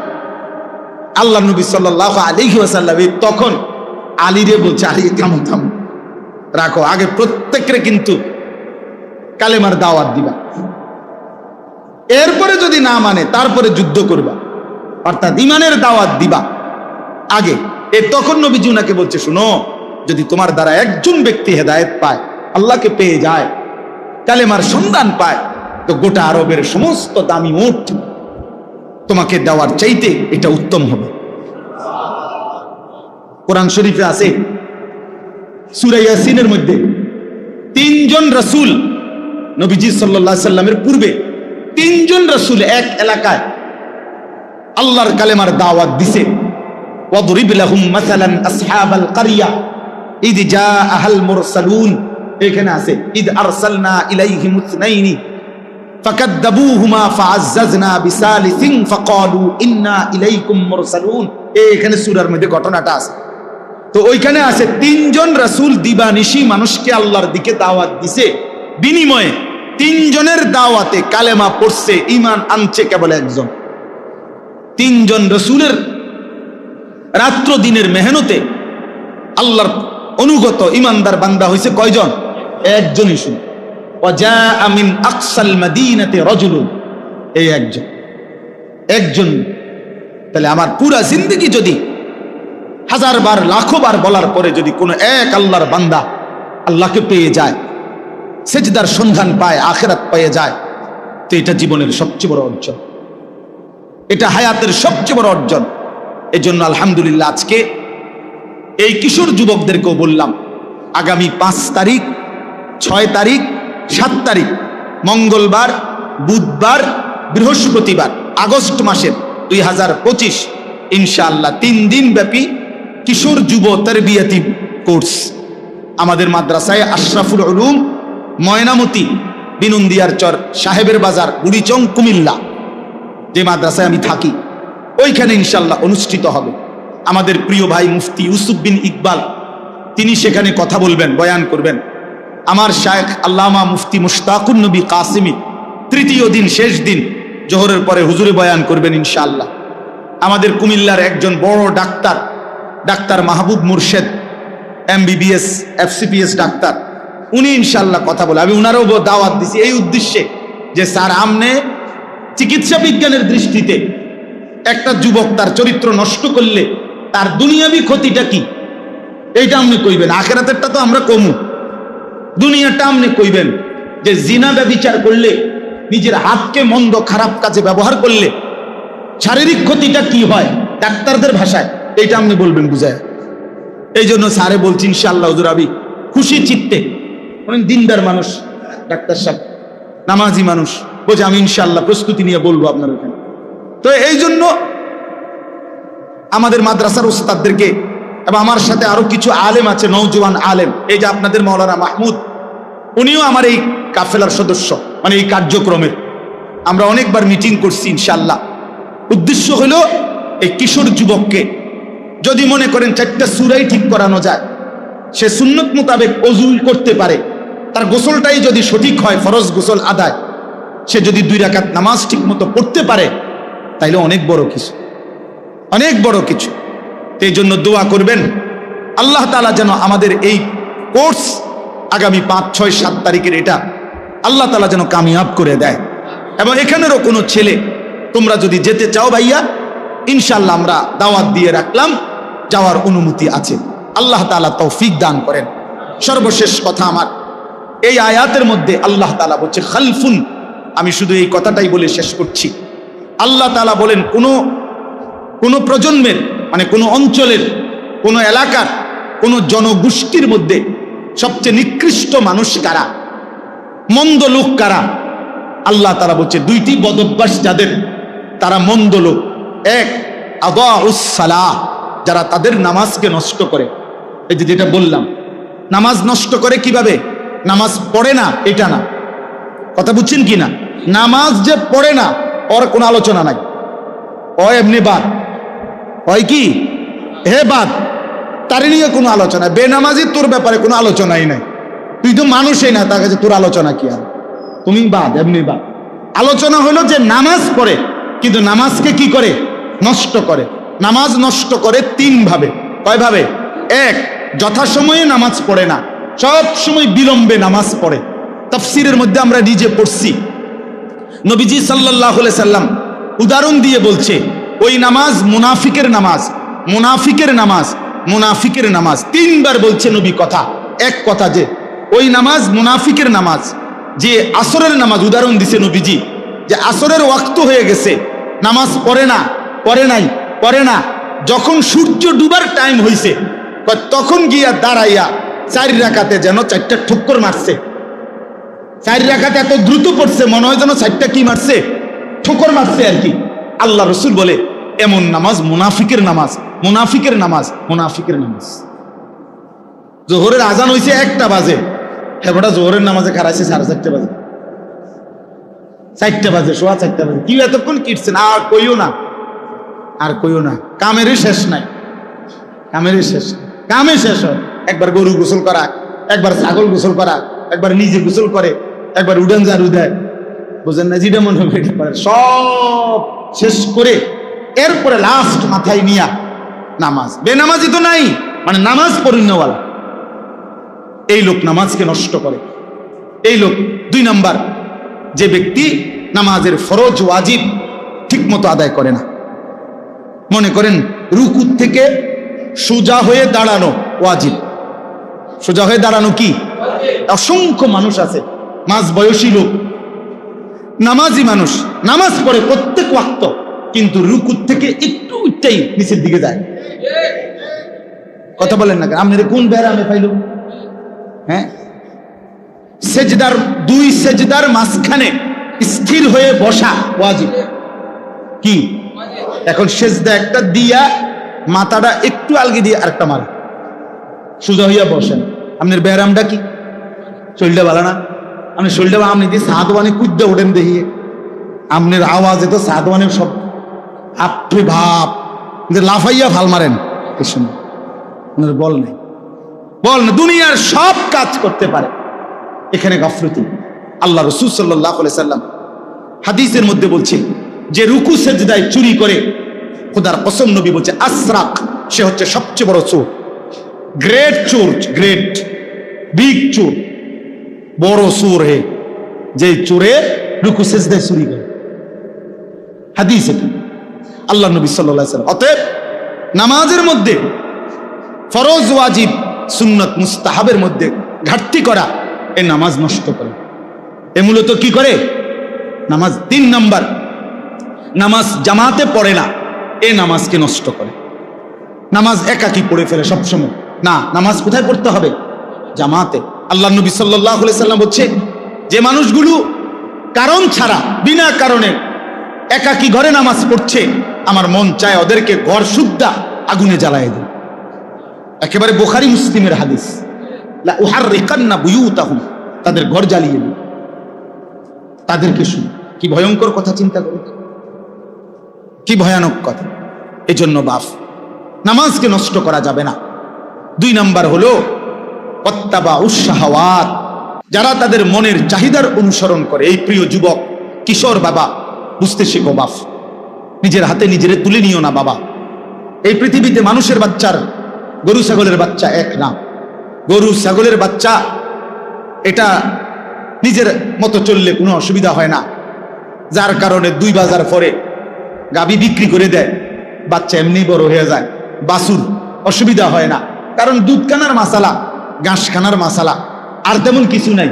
আল্লাহ নবী সাল্লাল্লাহু আলাইহি ওয়াসাল্লাম তখন আলীরে বলছে, আলী থামো থামো, রাখো, আগে প্রত্যেকরে কিন্তু কালেমার দাওয়াত দিবা, এরপরে যদি না মানে তারপরে যুদ্ধ করবা, অর্থাৎ ইমানের দাওয়াত দিবা আগে। তখন নবীজি উনাকে বলছে, শুনো, যদি তোমার দ্বারা একজন ব্যক্তি হেদায়েত পায়, আল্লাহকে পেয়ে যায়, কালেমার সন্ধান পায়, তো গোটা আরবের সমস্ত দামি উট তোমাকে দেওয়ার চাইতে এটা উত্তম হবে। কোরআন শরীফে আছে সূরা ইয়াসিনের মধ্যে 3 জন রাসূল, নবীজি সাল্লাল্লাহু আলাইহি সাল্লামের পূর্বে 3 জন রাসূল এক এলাকায় আল্লাহর কালেমার দাওয়াত দিছে। ওয়াদরিব লাহুম মাসালান আসহাবাল কারিয়া ইদ জাআহাল মুরসালুন, এখানে আছে ইদ আরসালনা ইলাইহিম ইসনাইনি ফাকাদ্দাবুহুমা ফাআজ্জাজনা বিসালিসিন ফাকালু ইন্না ইলাইকুম মুরসালুন, এখানে সূরার মধ্যে ঘটনাটা আছে। তো ওইখানে আছে 3 জন রাসূল দিবানিশি মানুষকে আল্লাহর দিকে দাওয়াত দিছে, বিনিময়ে 3 জনের দাওয়াতে কালেমা পড়ছে, ঈমান আনছে কেবল একজন। 3 জন রাসূলের রাত্র দিনের মেহনতে আল্লাহর অনুগত ইমানদার বান্দা হইছে কয়জন? একজনই। শুনে ওয়াজাআ মিন আকসাল মাদিনাতি রাজুলুন, এই একজন। তাহলে আমার পুরা জিন্দেগি যদি 1000 বার 1,000 বার বলার পরে যদি কোনো এক আল্লাহর বান্দা আল্লাহকে পেয়ে যায়, সেজদার সন্ধান পায়, আখিরাত পেয়ে যায়, তো এটা জীবনের সবচেয়ে বড় অর্জন, এটা হায়াতের সবচেয়ে বড় অর্জন। এজন্য আলহামদুলিল্লাহ আজকে এই কিশোর যুবকদেরকেও বললাম, আগামী 5 তারিখ, 6 তারিখ, 7 তারিখ, মঙ্গলবার, বুধবার, বৃহস্পতিবার, আগস্ট মাসের 2025 ইনশাআল্লাহ 3 দিন ব্যাপী কিশোর যুব তারবিয়াতি কোর্স আমাদের মাদ্রাসায় আশরাফুল উলুম, ময়নামতি, বিনুন্দিয়ার চর, সাহেবের বাজার, বুড়িচং, কুমিল্লা, যে মাদ্রাসায় আমি থাকি, ওইখানে ইনশাআল্লাহ অনুষ্ঠিত হবে। আমাদের প্রিয় ভাই মুফতি ইউসুফ বিন ইকবাল তিনি সেখানে কথা বলবেন, বয়ান করবেন। আমার শায়েখ আল্লামা মুফতি মুশতাকুন নবী কাসিমি তৃতীয় দিন, শেষ দিন, জোহরের পরে হুজুরে বয়ান করবেন ইনশাআল্লাহ। আমাদের কুমিল্লার একজন বড় ডাক্তার, ডাক্তার মাহবুব মুর্শেদ, MBBS FCPS ডাক্তার, উনি ইনশাআল্লাহ কথা বলে। আমি উনারও দাওয়াত দিছি এই উদ্দেশ্যে যে স্যার, আমনে চিকিৎসা বিজ্ঞানের দৃষ্টিতে একটা যুবক তার চরিত্র নষ্ট করলে তার দুনিয়াবি ক্ষতিটা কি, এইটা আপনি কইবেন। আখিরাতেরটা তো আমরা কমু, দুনিয়াটা আপনি কইবেন যে জিনা ব্যভিচার করলে, নিজের হাতকে মন্দ খারাপ কাজে ব্যবহার করলে শারীরিক ক্ষতিটা কি হয় ডাক্তারদের ভাষায়, এইটা আপনি বলবেন বুঝায়। এই জন্য স্যারে বলছি ইনশাআল্লাহ হুজুর, আমি খুশি চিত্তে, অনেক দিনদার মানুষ ডাক্তার সাহেব, নামাজি মানুষ, বলছে আমি ইনশাআল্লাহ প্রস্তুতি নিয়ে বলবো আপনার ওখানে। তো এই জন্য আমাদের মাদ্রাসার উস্তাদদেরকে, এবং আমার সাথে আরো কিছু আলেম আছে, নওজোয়ান আলেম, এই যে আপনাদের মাওলানা মাহমুদ, উনিও আমার এই কাফেলার সদস্য, মানে এই কার্যক্রমের আমরা অনেকবার মিটিং করছি ইনশাআল্লাহ। উদ্দেশ্য হলো এই কিশোর যুবককে যদি মনে করেন 4টা সূরাই ঠিক করানো যায়, সে সুন্নত মোতাবেক ওযু করতে পারে, তার গোসলটাই যদি সঠিক হয়, ফরজ গোসল আদায়, সে যদি 2 রাকাত নামাজ ঠিক মতো পড়তে পারে, তাইলে অনেক বড় কিছু, অনেক বড় কিছু। এই জন্য দোয়া করবেন আল্লাহ তাআলা যেন আমাদের এই কোর্স আগামী 5, 6, 7 তারিখের এটা আল্লাহ তাআলা যেন কামিয়াব করে দেয়। এবং এখানেরও কোনো ছেলে তোমরা যদি যেতে চাও ভাইয়া, ইনশাআল্লাহ আমরা দাওয়াত দিয়ে রাখলাম, যাওয়ার অনুমতি আছে। আল্লাহ তাআলা তৌফিক দান করেন। সর্বশেষ কথা আমার, এই আয়াতের মধ্যে আল্লাহ তাআলা বলছে খালফুন, আমি শুধু এই কথাটাই বলে শেষ করছি। আল্লাহ তাআলা বলেন কোন প্রজন্মের, মানে কোন অঞ্চলের, কোন এলাকার, কোন জনগোষ্ঠীর মধ্যে সবচেয়ে নিকৃষ্ট মানুষ কারা, মন্দ লোক কারা? আল্লাহ তাআলা বলছে 2টি বদঅভ্যাস যাদের, তারা মন্দ লোক। 1, আদাউস সালাহ, যারা তাদের নামাজকে নষ্ট করে। এই যে যেটা বললাম, নামাজ নষ্ট করে কিভাবে? নামাজ পড়ে না, এটা না, কথা বুঝছেন কি না? নামাজ যে পড়ে না, ওর কোনো আলোচনা নাই, ও এমনি বাদ। হয় কি হে বাদ, তার নিয়ে কোনো আলোচনা। বেনামাজি তোর ব্যাপারে কোনো আলোচনাই নাই, তুই তো মানুষই না, তার কাছে তোর আলোচনা কি আর, তুমি বাদ, এমনি বাদ। আলোচনা হলো যে নামাজ পড়ে কিন্তু নামাজকে কি করে, নষ্ট করে। নামাজ নষ্ট করে তিন ভাবে। কয় ভাবে? এক, যথাসময়ে নামাজ পড়ে না, সব সময় বিলম্বে নামাজ পড়ে। তাফসীরের মধ্যে আমরা নিজে পড়ছি, নবীজি সাল্লাল্লাহু আলাইহি সাল্লাম উদাহরণ দিয়ে বলছে ওই নামাজ মুনাফিকের নামাজ, মুনাফিকের নামাজ, মুনাফিকের নামাজ। তিনবার বলছে নবী কথা, এক কথা যে ওই নামাজ মুনাফিকের নামাজ। যে আসরের নামাজ উদাহরণ দিছে নবীজি, যে আসরের ওয়াক্ত হয়ে গেছে, নামাজ পড়ে না, পড়ে নাই, পড়ে না, যখন সূর্য ডুবার টাইম হইছে তখন গিয়া দাঁড়াইয়া 4 রাকাতে যেন 4টা ঠুক্কর মারছে। 4 রাকাতে এত দ্রুত পড়ছে মনে হয় যেন 4টা কি মারছে, ঠুক্কর মারছে আর কি। আল্লাহ রসুল বলে এমন নামাজ মুনাফিকের নামাজ, মুনাফিকের নামাজ, মুনাফিকের নামাজ। জোহরের আজান হইছে 1টা বাজে, হেবটা জোহরের নামাজে খারাইছে 4:30 বাজে, 4টা বাজে, সোয়া 4টা বাজে। কি এতক্ষণ কিটছেন? আর কইও না, আর কইও না, কামেরই শেষ নাই, কামেরই শেষ, কামে শেষ হয়। একবার গরু গোসল করা, একবার ছাগল গোসল করা, একবার নিজে গোসল করে, একবার উড়ান ঝাড়ু দেয়, বুঝেন না, যেটা মনে হবে সব শেষ করে এরপরে লাস্ট মাথায় নিয়া নামাজ। বেনামাজি তো নাই, মানে নামাজ পড়িনওয়ালা, এই লোক নামাজকে নষ্ট করে। এই লোক 2 নাম্বার, যে ব্যক্তি নামাজের ফরজ ওয়াজিব ঠিক মতো আদায় করে না। মনে করেন রুকু থেকে সোজা হয়ে দাঁড়ানো ওয়াজিব, সোজা হয়ে দাঁড়ানো কি? অসংখ্য মানুষ আছে মাঝ বয়সী লোক, নামাজি মানুষ, নামাজ পড়ে প্রত্যেক ওয়াক্ত, কিন্তু রুকু থেকে একটু উঠতেই নিচের দিকে যায়। কথা বলেন না, আপনার কোন ব্যারামে পাইল? হ্যাঁ, সেজদার 2 সেজদার মাঝখানে স্থির হয়ে বসা ওয়াজিব কি? এখন সেজদা একটা দিয়া মাথাটা একটু আলগি দিয়ে আরেকটা মারা, সোজা হইয়া বসেন। আপনার ব্যারামটা কি? শরীরটা ভালো না? আপনি শরীরটা, আপনি দিয়ে সাদওয়ানে কুদ্দা ওঠেন দেখিয়ে, আপনার আওয়াজে তো সাদওয়ানের সব আপনি ভাব যে লাফাইয়া ফাল মারেন, আপনার বল নেই, বল না, দুনিয়ার সব কাজ করতে পারে, এখানে গাফলতি। আল্লাহ রাসূল সাল্লাল্লাহু আলাইহি সাল্লাম হাদিসের মধ্যে বলছে যে রুকু সেজদায় চুরি করে, খোদার কসম নবী বলছে আসরাক, সে হচ্ছে সবচেয়ে বড় চোর, গ্রেট চোর, গ্রেট বিগ চোর, বড় চোর হে, যে চোরে রুকু সেজদায় চুরি করে। হাদিস এটা আল্লাহ নবী সাল্লাল্লাহু আলাইহি সাল্লাম। অতএব নামাজের মধ্যে ফরজ ওয়াজিব সুন্নত মুস্তাহাবের মধ্যে ঘাটতি করা এই নামাজ নষ্ট করে। এ মূলত কি করে? নামাজ। 3 নাম্বার, নামাজ জামাতে পড়ে না, এ নামাজকে নষ্ট করে। নামাজ একাকী পড়ে ফেলে সবসময়, না, নামাজ কোথায় পড়তে হবে? জামাতে। আল্লাহ নবী সাল্লাল্লাহু আলাইহি সাল্লাম বলছে যে মানুষগুলো কারণ ছাড়া, বিনা কারণে একাকী ঘরে নামাজ পড়ছে, আমার মন চায় ওদেরকে ঘর সুদ্ধা আগুনে জ্বালায় দেয়। একেবারে বুখারী মুসলিমের হাদিস, লা উহাররিকান্না বুয়ুতাহুম, তাদের ঘর জ্বালিয়ে দিই। তাদেরকে শুনে কি ভয়ঙ্কর কথা, চিন্তা করে, কি ভয়ানক কথা। এজন্য বাপ, নামাজকে নষ্ট করা যাবে না। 2 নাম্বার হলো ওয়াত্তাবাউশ শাহাওয়াত, যারা তাদের মনের চাহিদার অনুসরণ করে। এই প্রিয় যুবক, কিশোর বাবা, বুঝতে শেখো বাপ, নিজের হাতে নিজের তুলে নিও না বাবা। এই পৃথিবীতে মানুষের বাচ্চার, গরু ছাগলের বাচ্চা এক না। গরু ছাগলের বাচ্চা এটা নিজের মতো চললে কোনো অসুবিধা হয় না, যার কারণে 2 বাজার পরে গাবি বিক্রি করে দেয়, বাচ্চা এমনি বড় হয়ে যায়। বাছুর অসুবিধা হয় না, কারণ দুধ খানার মাসালা, ঘাস খানার মাসালা, আর তেমন কিছু নাই।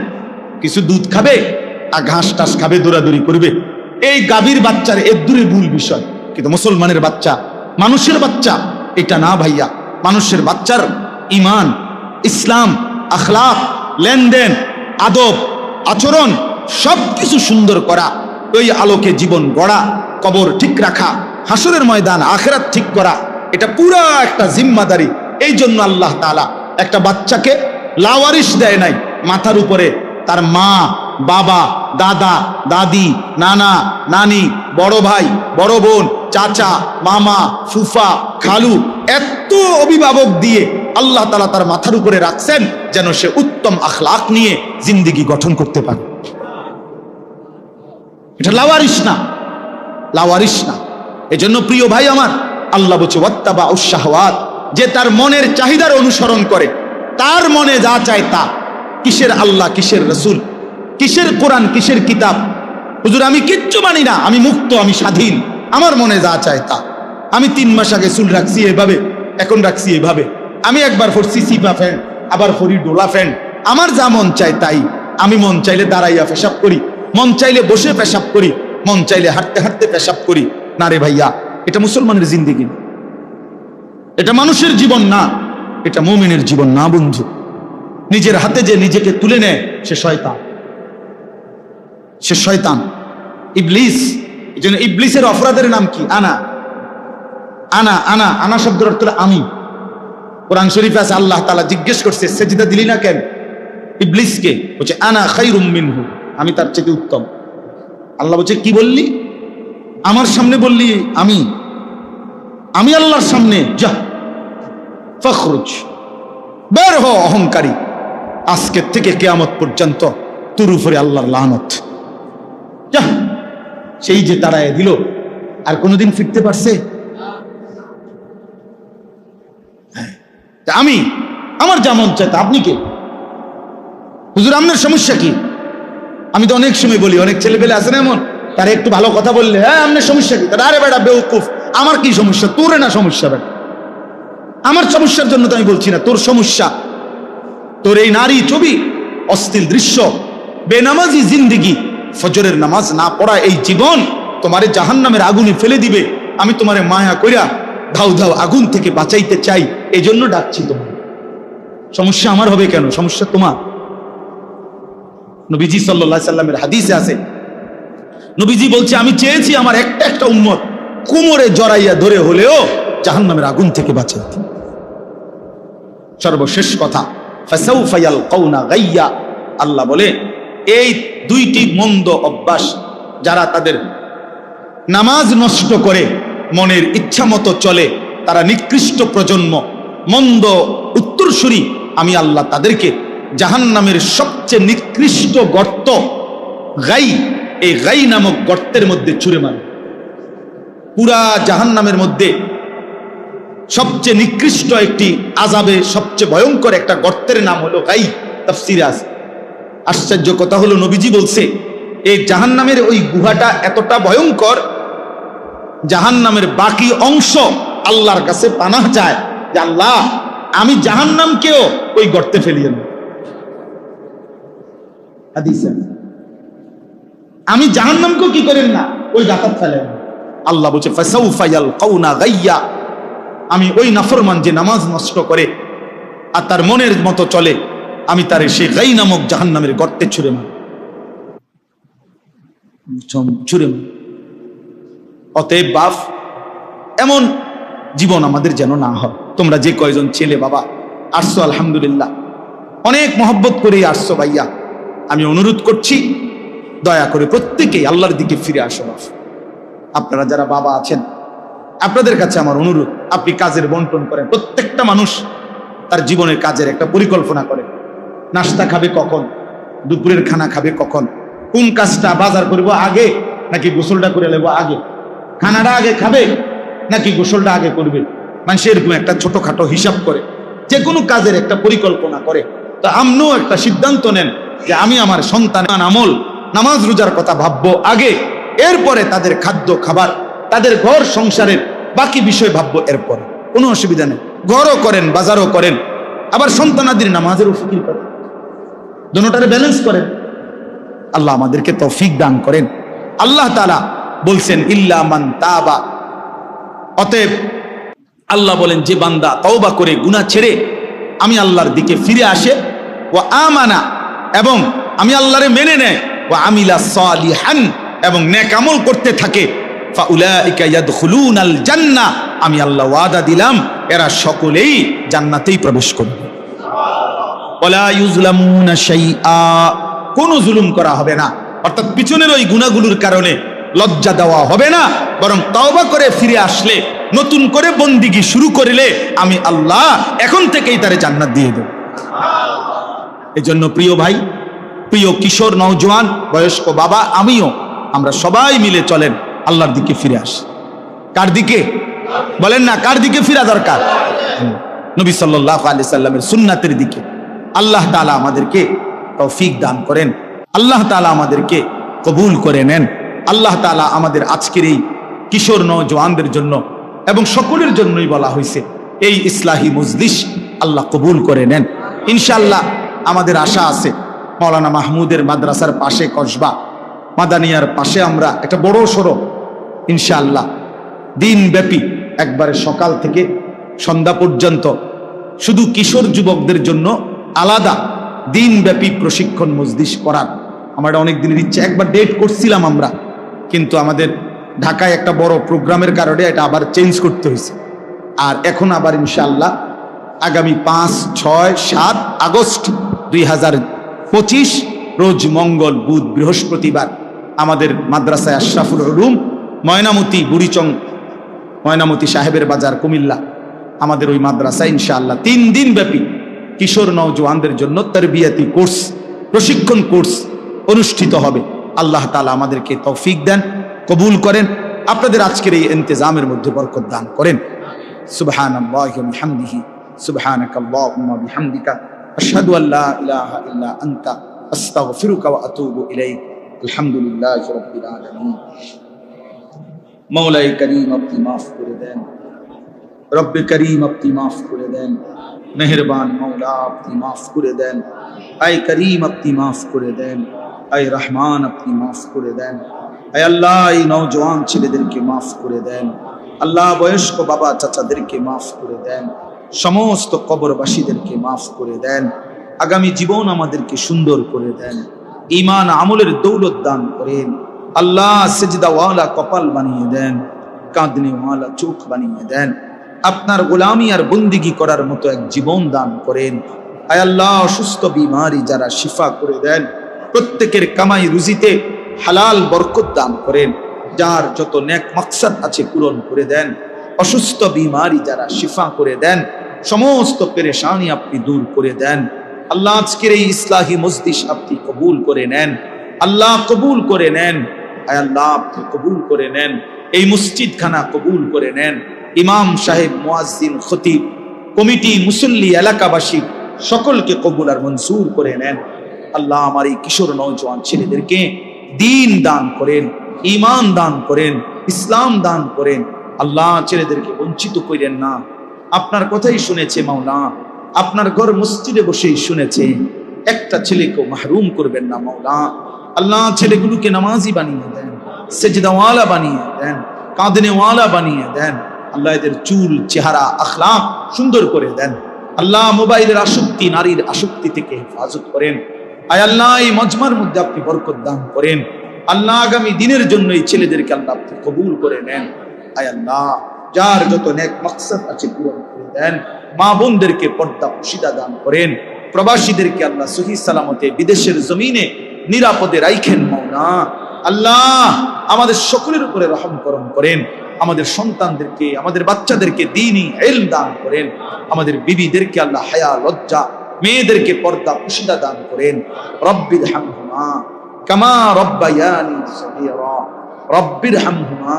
কিছু দুধ খাবে আর ঘাস টাস খাবে, দৌড়াদৌড়ি করবে। এই গাভীর বাচ্চার এর দূরে ভুল বিষয়, কিন্তু মুসলমানের বাচ্চা, মানুষের বাচ্চা এটা না ভাইয়া। মানুষের বাচ্চার ইমান, ইসলাম, আখলাক, লেনদেন, আদব, আচরণ সবকিছু সুন্দর করা, ওই আলোকে জীবন গড়া, কবর ঠিক রাখা, হাসরের ময়দান আখিরাত ঠিক করা, এটা পুরো একটা জিম্মাদারি। এই জন্য আল্লাহ তাআলা একটা বাচ্চাকে লাওয়ারিশ দেয় নাই, মাথার উপরে তার মা, বাবা, দাদা, দাদি, নানা, নানি, বড় ভাই, বড় বোন চাচা, মামা, ফুফা, খালু, এত অভিভাবক দিয়ে আল্লাহ তাআলা তার মাথার উপরে রাখছেন যেন সে উত্তম আখলাক নিয়ে জিন্দেগি গঠন করতে পারে। এটা লাওয়ারিস না, লাওয়ারিস না। এজন্য প্রিয় ভাই আমার, আল্লাহ বলছে ওয়াত্তাবাউশ শাহওয়াত, যে তার মনের চাহিদার অনুসরণ করে, তার মনে যা চায় তা। কিসের আল্লাহ, কিসের রসুল, কিসের কোরআন, কিসের কিতাব? হুজুর আমি কিচ্ছু মানি না, আমি মুক্ত, আমি স্বাধীন, আমার মনে যা চায় তা। আমি 3 মাস আগে চুল রাখছি এভাবে, এখন রাখছি এভাবে। আমি একবার পরছি সিপা ফ্যান্ট, আবার পরি ডোলা ফ্যান্ট। আমার যা মন চায় তাই। আমি মন চাইলে দাঁড়াইয়া পেশাব করি, মন চাইলে বসে পেশাব করি, মন চাইলে হাঁটতে হাঁটতে পেশাব করি। না রে ভাইয়া, এটা মুসলমানের জিন্দেগি না, এটা মানুষের জীবন না, এটা মুমিনের জীবন না বন্ধু। নিজের হাতে যে নিজেকে তুলে নেয় সে শয়তান, সে শয়তান, ইবলিস। এই জন্য ইবলিসের অপরাধের নাম কি? আনা আনা আনা আনা শব্দের অর্থ হলো আমি। কোরআন শরীফে আছে আল্লাহ তাআলা জিজ্ঞেস করছে সেজদা দিলি না কেন ইবলিসকে? বলছে আনা খায়রুম মিনহু, আমি তার চেয়ে উত্তম। আল্লাহ বলছে কি বললি? আমার সামনে বললি আমি, আমি আল্লাহর সামনে? যা ফখরুজ, বের হ অহংকারী, আজকের থেকে কিয়ামত পর্যন্ত তোর উপরে আল্লাহর লানত। যা। সেই যে তাড়ায় দিল, আর কোনোদিন ফিরতে পারছে? আমি, আমার যেমন চাইতে আপনি কে? হুজুর আপনার সমস্যা কি? আমি তো অনেক সময় বলি, অনেক ছেলে পেলে আছে না এমন, তারা একটু ভালো কথা বললে হ্যাঁ আপনার সমস্যা কি? তারা আরে বেটা বেউকুফ, আমার কি সমস্যা? তোরে না সমস্যা বেটা, আমার সমস্যার জন্য তো আমি বলছি না, তোর সমস্যা। তোর এই নারী ছবি, অশ্লীল দৃশ্য, বেনামাজি জিন্দেগি, ফজরের নামাজ না পড়া এই জীবন তোমারে জাহান্নামের আগুনে ফেলে দিবে। আমি তোমারে মায়া কইরা ধাউ ধাউ আগুন থেকে বাঁচাইতে চাই, এই জন্য ডাকছি তোমার। সমস্যা আমার হবে কেন? সমস্যা তোমার। নবীজি সাল্লাল্লাহু আলাইহি সাল্লামের হাদিসে আছে, নবীজি বলছে আমি চেয়েছি আমার একটা একটা উম্মত কোমরে জড়াইয়া ধরে হলেও জাহান্নামের আগুন থেকে বাঁচাইতে। সর্বশেষ কথা, ফাসাউফা ইয়ালকাউনা গাইয়া, আল্লাহ বলে এই 2টি মন্দ অভ্যাস যারা তাদের নামাজ নষ্ট করে, মনের ইচ্ছা মতো চলে, তারা নিকৃষ্ট প্রজন্ম, মন্দ উত্তরসূরি। আমি আল্লাহ তাদেরকে জাহান্নামের সবচেয়ে নিকৃষ্ট গর্ত গাই, এই গাই নামক গর্তের মধ্যে ছুঁড়ে মারে। পুরা জাহান্নামের মধ্যে সবচেয়ে নিকৃষ্ট একটি আযাবে, সবচেয়ে ভয়ঙ্কর একটা গর্তের নাম হলো গাই। তাফসীরে আছে। আশ্চর্য কথা হলো নবীজি বলছে এই জাহান্নামের ওই গুহাটা এতটা ভয়ঙ্কর, জাহান্নামের বাকি অংশ আল্লাহর কাছে পানাহ চায় যে আল্লাহ আমি জাহান্নামকেও ওই গর্তে ফেলিয়ে দেব। হাদিসে আমি জাহান্নামকেও কি করেন না, ওই গাতাত ফেলেন। আল্লাহ বলছে ফাসাউফা ইয়ালকাউনা গাইয়া, আমি ওই নাফরমান যে নামাজ নষ্ট করে আর তার মনের মতো চলে, আমি তার সেই গাই নামক জাহান্নামের গর্তে ছুঁড়ে মারি, ছুঁড়ে মারি। অতএব বাপ, এমন জীবন আমাদের যেন না হয়। তোমরা যে কয়জন ছেলে বাবা আসছো, আলহামদুলিল্লাহ অনেক মহব্বত করে আসছো ভাইয়া, আমি অনুরোধ করছি দয়া করে প্রত্যেকেই আল্লাহর দিকে ফিরে আসো। আপনারা যারা বাবা আছেন, আপনাদের কাছে আমার অনুরোধ, আপনি কাজের বন্টন করেন। প্রত্যেকটা মানুষ তার জীবনের কাজের একটা পরিকল্পনা করে। নাস্তা খাবে কখন, দুপুরের খানা খাবে কখন, কোন কাজটা বাজার করব আগে নাকি গোসলটা করে নেব আগে, খানাটা আগে খাবে নাকি গোসলটা আগে করবে। মানুষ এরকম একটা ছোটখাটো হিসাব করে, যে কোনো কাজের একটা পরিকল্পনা করে। তো আপনিও একটা সিদ্ধান্ত নেন যে আমি আমার সন্তান আমল, নামাজ রোজার কথা ভাববো আগে, এরপরে তাদের খাদ্য খাবার, তাদের ঘর সংসারের বাকি বিষয় ভাববো এরপরে। কোনো অসুবিধা নেই, ঘরও করেন, বাজারও করেন, আবার সন্তানাদির নামাজেরও ফিকির করেন, দুটোটারে ব্যালেন্স করেন। আল্লাহ আমাদেরকে তৌফিক দান করেন। আল্লাহ তাআলা বলছেন ইল্লা মান তাবা, অতএব আল্লাহ বলেন যে বান্দা তওবা করে গুনাহ ছেড়ে আমি আল্লাহর দিকে ফিরে আসে, ওয়া আমানা, এবং আমি আল্লাহরে মেনে নেয়, ওয়া আমিলা সালিহান, এবং নেক আমল করতে থাকে, ফাউলাইকা ইয়াদখুলুনাল জান্নাহ, আমি আল্লাহ ওয়াদা দিলাম এরা সকলেই জান্নাতেই প্রবেশ করবে। ওয়ালা ইউজলামুনা শাইআ, কোনো জুলুম করা হবে না। অর্থাৎ পিছনের ওই গুনাহগুলোর কারণে লজ্জা দেওয়া হবে না, বরং তওবা করে ফিরে আসলে, নতুন করে বন্দিগি শুরু করলে আমি আল্লাহ এখন থেকেই তারে জান্নাত দিয়ে দেব। এজন্য প্রিয় ভাই, প্রিয় কিশোর, নওজোয়ান, বয়স্ক বাবা, আমিও, আমরা সবাই মিলে চলেন আল্লাহর দিকে ফিরে আসি। কার দিকে বলেন না? কার দিকে ফিরা দরকার? নবী সাল্লাল্লাহু আলাইহি সাল্লামের সুন্নাতের দিকে। আল্লাহ তাআলা আমাদেরকে তৌফিক দান করেন, আল্লাহ তাআলা আমাদেরকে কবুল করে নেন। আল্লাহ তাআলা আমাদের আজকের এই কিশোর নওজোয়ানদের জন্য এবং সকলের জন্যই বলা হয়েছে এই ইসলাহি মজলিস আল্লাহ কবুল করে নেন ইনশাআল্লাহ। আমাদের আশা আছে মাওলানা মাহমুদের মাদ্রাসার পাশে, কসবা মাদানিয়ার পাশে আমরা একটা বড় সড়ো ইনশাআল্লাহ দিনব্যাপী একবারে সকাল থেকে সন্ধ্যা পর্যন্ত শুধু কিশোর যুবকদের জন্য আলাদা দিনব্যাপী প্রশিক্ষণ মজলিস করার আমার অনেক দিনের ইচ্ছা। একবার ডেট করছিলাম আমরা, কিন্তু আমাদের ঢাকায় একটা বড় প্রোগ্রামের কারণে এটা আবার চেঞ্জ করতে হয়েছে। আর এখন আবার ইনশাআল্লাহ আগামী 5, 6, 7 আগস্ট 2025 রোজ মঙ্গল, বুধ, বৃহস্পতিবার আমাদের মাদ্রাসায় আশরাফুল উলুম ময়নামতি, বুড়িচং ময়নামতি সাহেবের বাজার, কুমিল্লা, আমাদের ওই মাদ্রাসা ইনশাআল্লাহ 3 দিন ব্যাপী কিশোর নওজোয়ানদের জন্য তারবিয়াতি কোর্স, প্রশিক্ষণ কোর্স অনুষ্ঠিত হবে। আল্লাহ তাআলা আমাদেরকে তৌফিক দেন, কবুল করেন, আপনাদের আজকের এই ইন্তেজামের মধ্যে বরকত দান করেন। সুবহানাল্লাহি ওয়া বিহামদিহি, সুবহানাকাল্লাহুম্মা বিহামদিকা, আশহাদু আল্লা ইলাহা ইল্লা আনতা, আস্তাগফিরুকা ওয়া আতুবু ইলাইক। আলহামদুলিল্লাহি রাব্বিল আলামিন। মওলাই করিম আপনি মাফ করে দেন, রব্বে করিম আপনি মাফ করে দেন, মেহেরবান মওলা আপনি মাফ করে দেন, আয় করিম আপনি মাফ করে দেন, আয় রহমান আপনি মাফ করে দেন। আয় আল্লাহ এই নওজোয়ান ছেলেদেরকে মাফ করে দেন, আল্লাহ বয়স্ক বাবা চাচাদেরকে মাফ করে দেন, সমস্ত কবরবাসীদেরকে মাফ করে দেন। আগামী জীবন আমাদেরকে সুন্দর করে দেন, ঈমান আমলের দৌলত দান করেন। আল্লাহ সিজদাওয়ালা কপাল বানিয়ে দেন, কাঁদনেওয়ালা চোখ বানিয়ে দেন। আপনার গোলামি আর বন্দিগি করার মতো এক জীবন দান করেন। আয় আল্লাহ অসুস্থ বিমারি যারা শিফা করে দেন, প্রত্যেকের কামাই রুজিতে হালাল বরকত দান করেন। যার যত নেক মাকসাদ আছে পূরণ করে দেন। অসুস্থ বিমারি যারা শিফা করে দেন, সমস্ত পেরেশানি আপনি দূর করে দেন। আল্লাহ আজকের এই ইসলাহি মজলিস আপনি কবুল করে নেন, আল্লাহ কবুল করে নেন। আয় আল্লাহ আপনি কবুল করে নেন, এই মসজিদ খানা কবুল করে নেন। ইমাম সাহেব, মুয়াজ্জিন, খতিব, কমিটি, মুসল্লি, এলাকাবাসী সকলকে কবুল আর মনসুর করে নেন। আল্লাহ আমার এই কিশোর নওজোয়ান ছেলেদেরকে দিন দান করেন, ঈমান দান করেন, ইসলাম দান করেন। আল্লাহ ছেলেদেরকে বঞ্চিত করেন না। আপনার কথাই শুনেছে মাওলা, আপনার ঘর মসজিদে বসেই শুনেছে, একটা ছেলেকেও মাহরুম করবেন না মাওলা। আল্লাহ ছেলেগুলোকে নামাজি বানিয়ে দেন, সেজদাওয়ালা বানিয়ে দেন, কাঁদনেওয়ালা বানিয়ে দেন। আল্লাহ এদের চুল, চেহারা, আখলাক সুন্দর করে দেন। আল্লাহ মোবাইলের আসক্তি, নারীর আসক্তি থেকে হেফাজত করেন। আয় আল্লাহ এই মজমার মধ্যে আপনি বরকত দান করেন। আল্লাহ আগামী দিনের জন্য এই ছেলেদেরকে আল্লাহ আপনি কবুল করে নেন। আয় আল্লাহ যার যত নেক মাকসাদ আছে পূরণ করে দেন। মা বোনদেরকে পর্দা পুশিদা দান করেন। প্রবাসীদেরকে আল্লাহ সহি সালামতে বিদেশের জমিনে নিরাপদে রাখেন মাওলা। আল্লাহ আমাদের সকলের উপরে রহম করম করেন। আমাদের সন্তানদেরকে, আমাদের বাচ্চাদেরকে দ্বীনি ইলম দান করেন। আমাদের বিবিদেরকে আল্লাহ হায়া, লজ্জা, মেয়েদেরকে পর্দা পুশিদা দান করেন। রব্বির হামহুমা কামা রব্বায়ানি সগীরা, রব্বির হামহুমা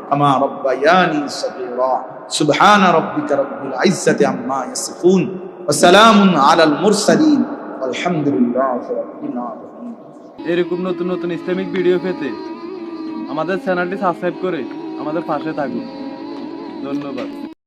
কামা রব্বায়ানি সগীরা। সুবহান রাব্বিকা রব্বিল ইজ্জাতি আম্মা ইয়াসিফুন ওয়া সালামুন আলাল মুরসালিন আলহামদুলিল্লাহি রাব্বিল আলামিন। এরকম নতুন নতুন ইসলামিক ভিডিও পেতে আমাদের চ্যানেলটি সাবস্ক্রাইব করে আমাদের পাশে থাকুন। ধন্যবাদ।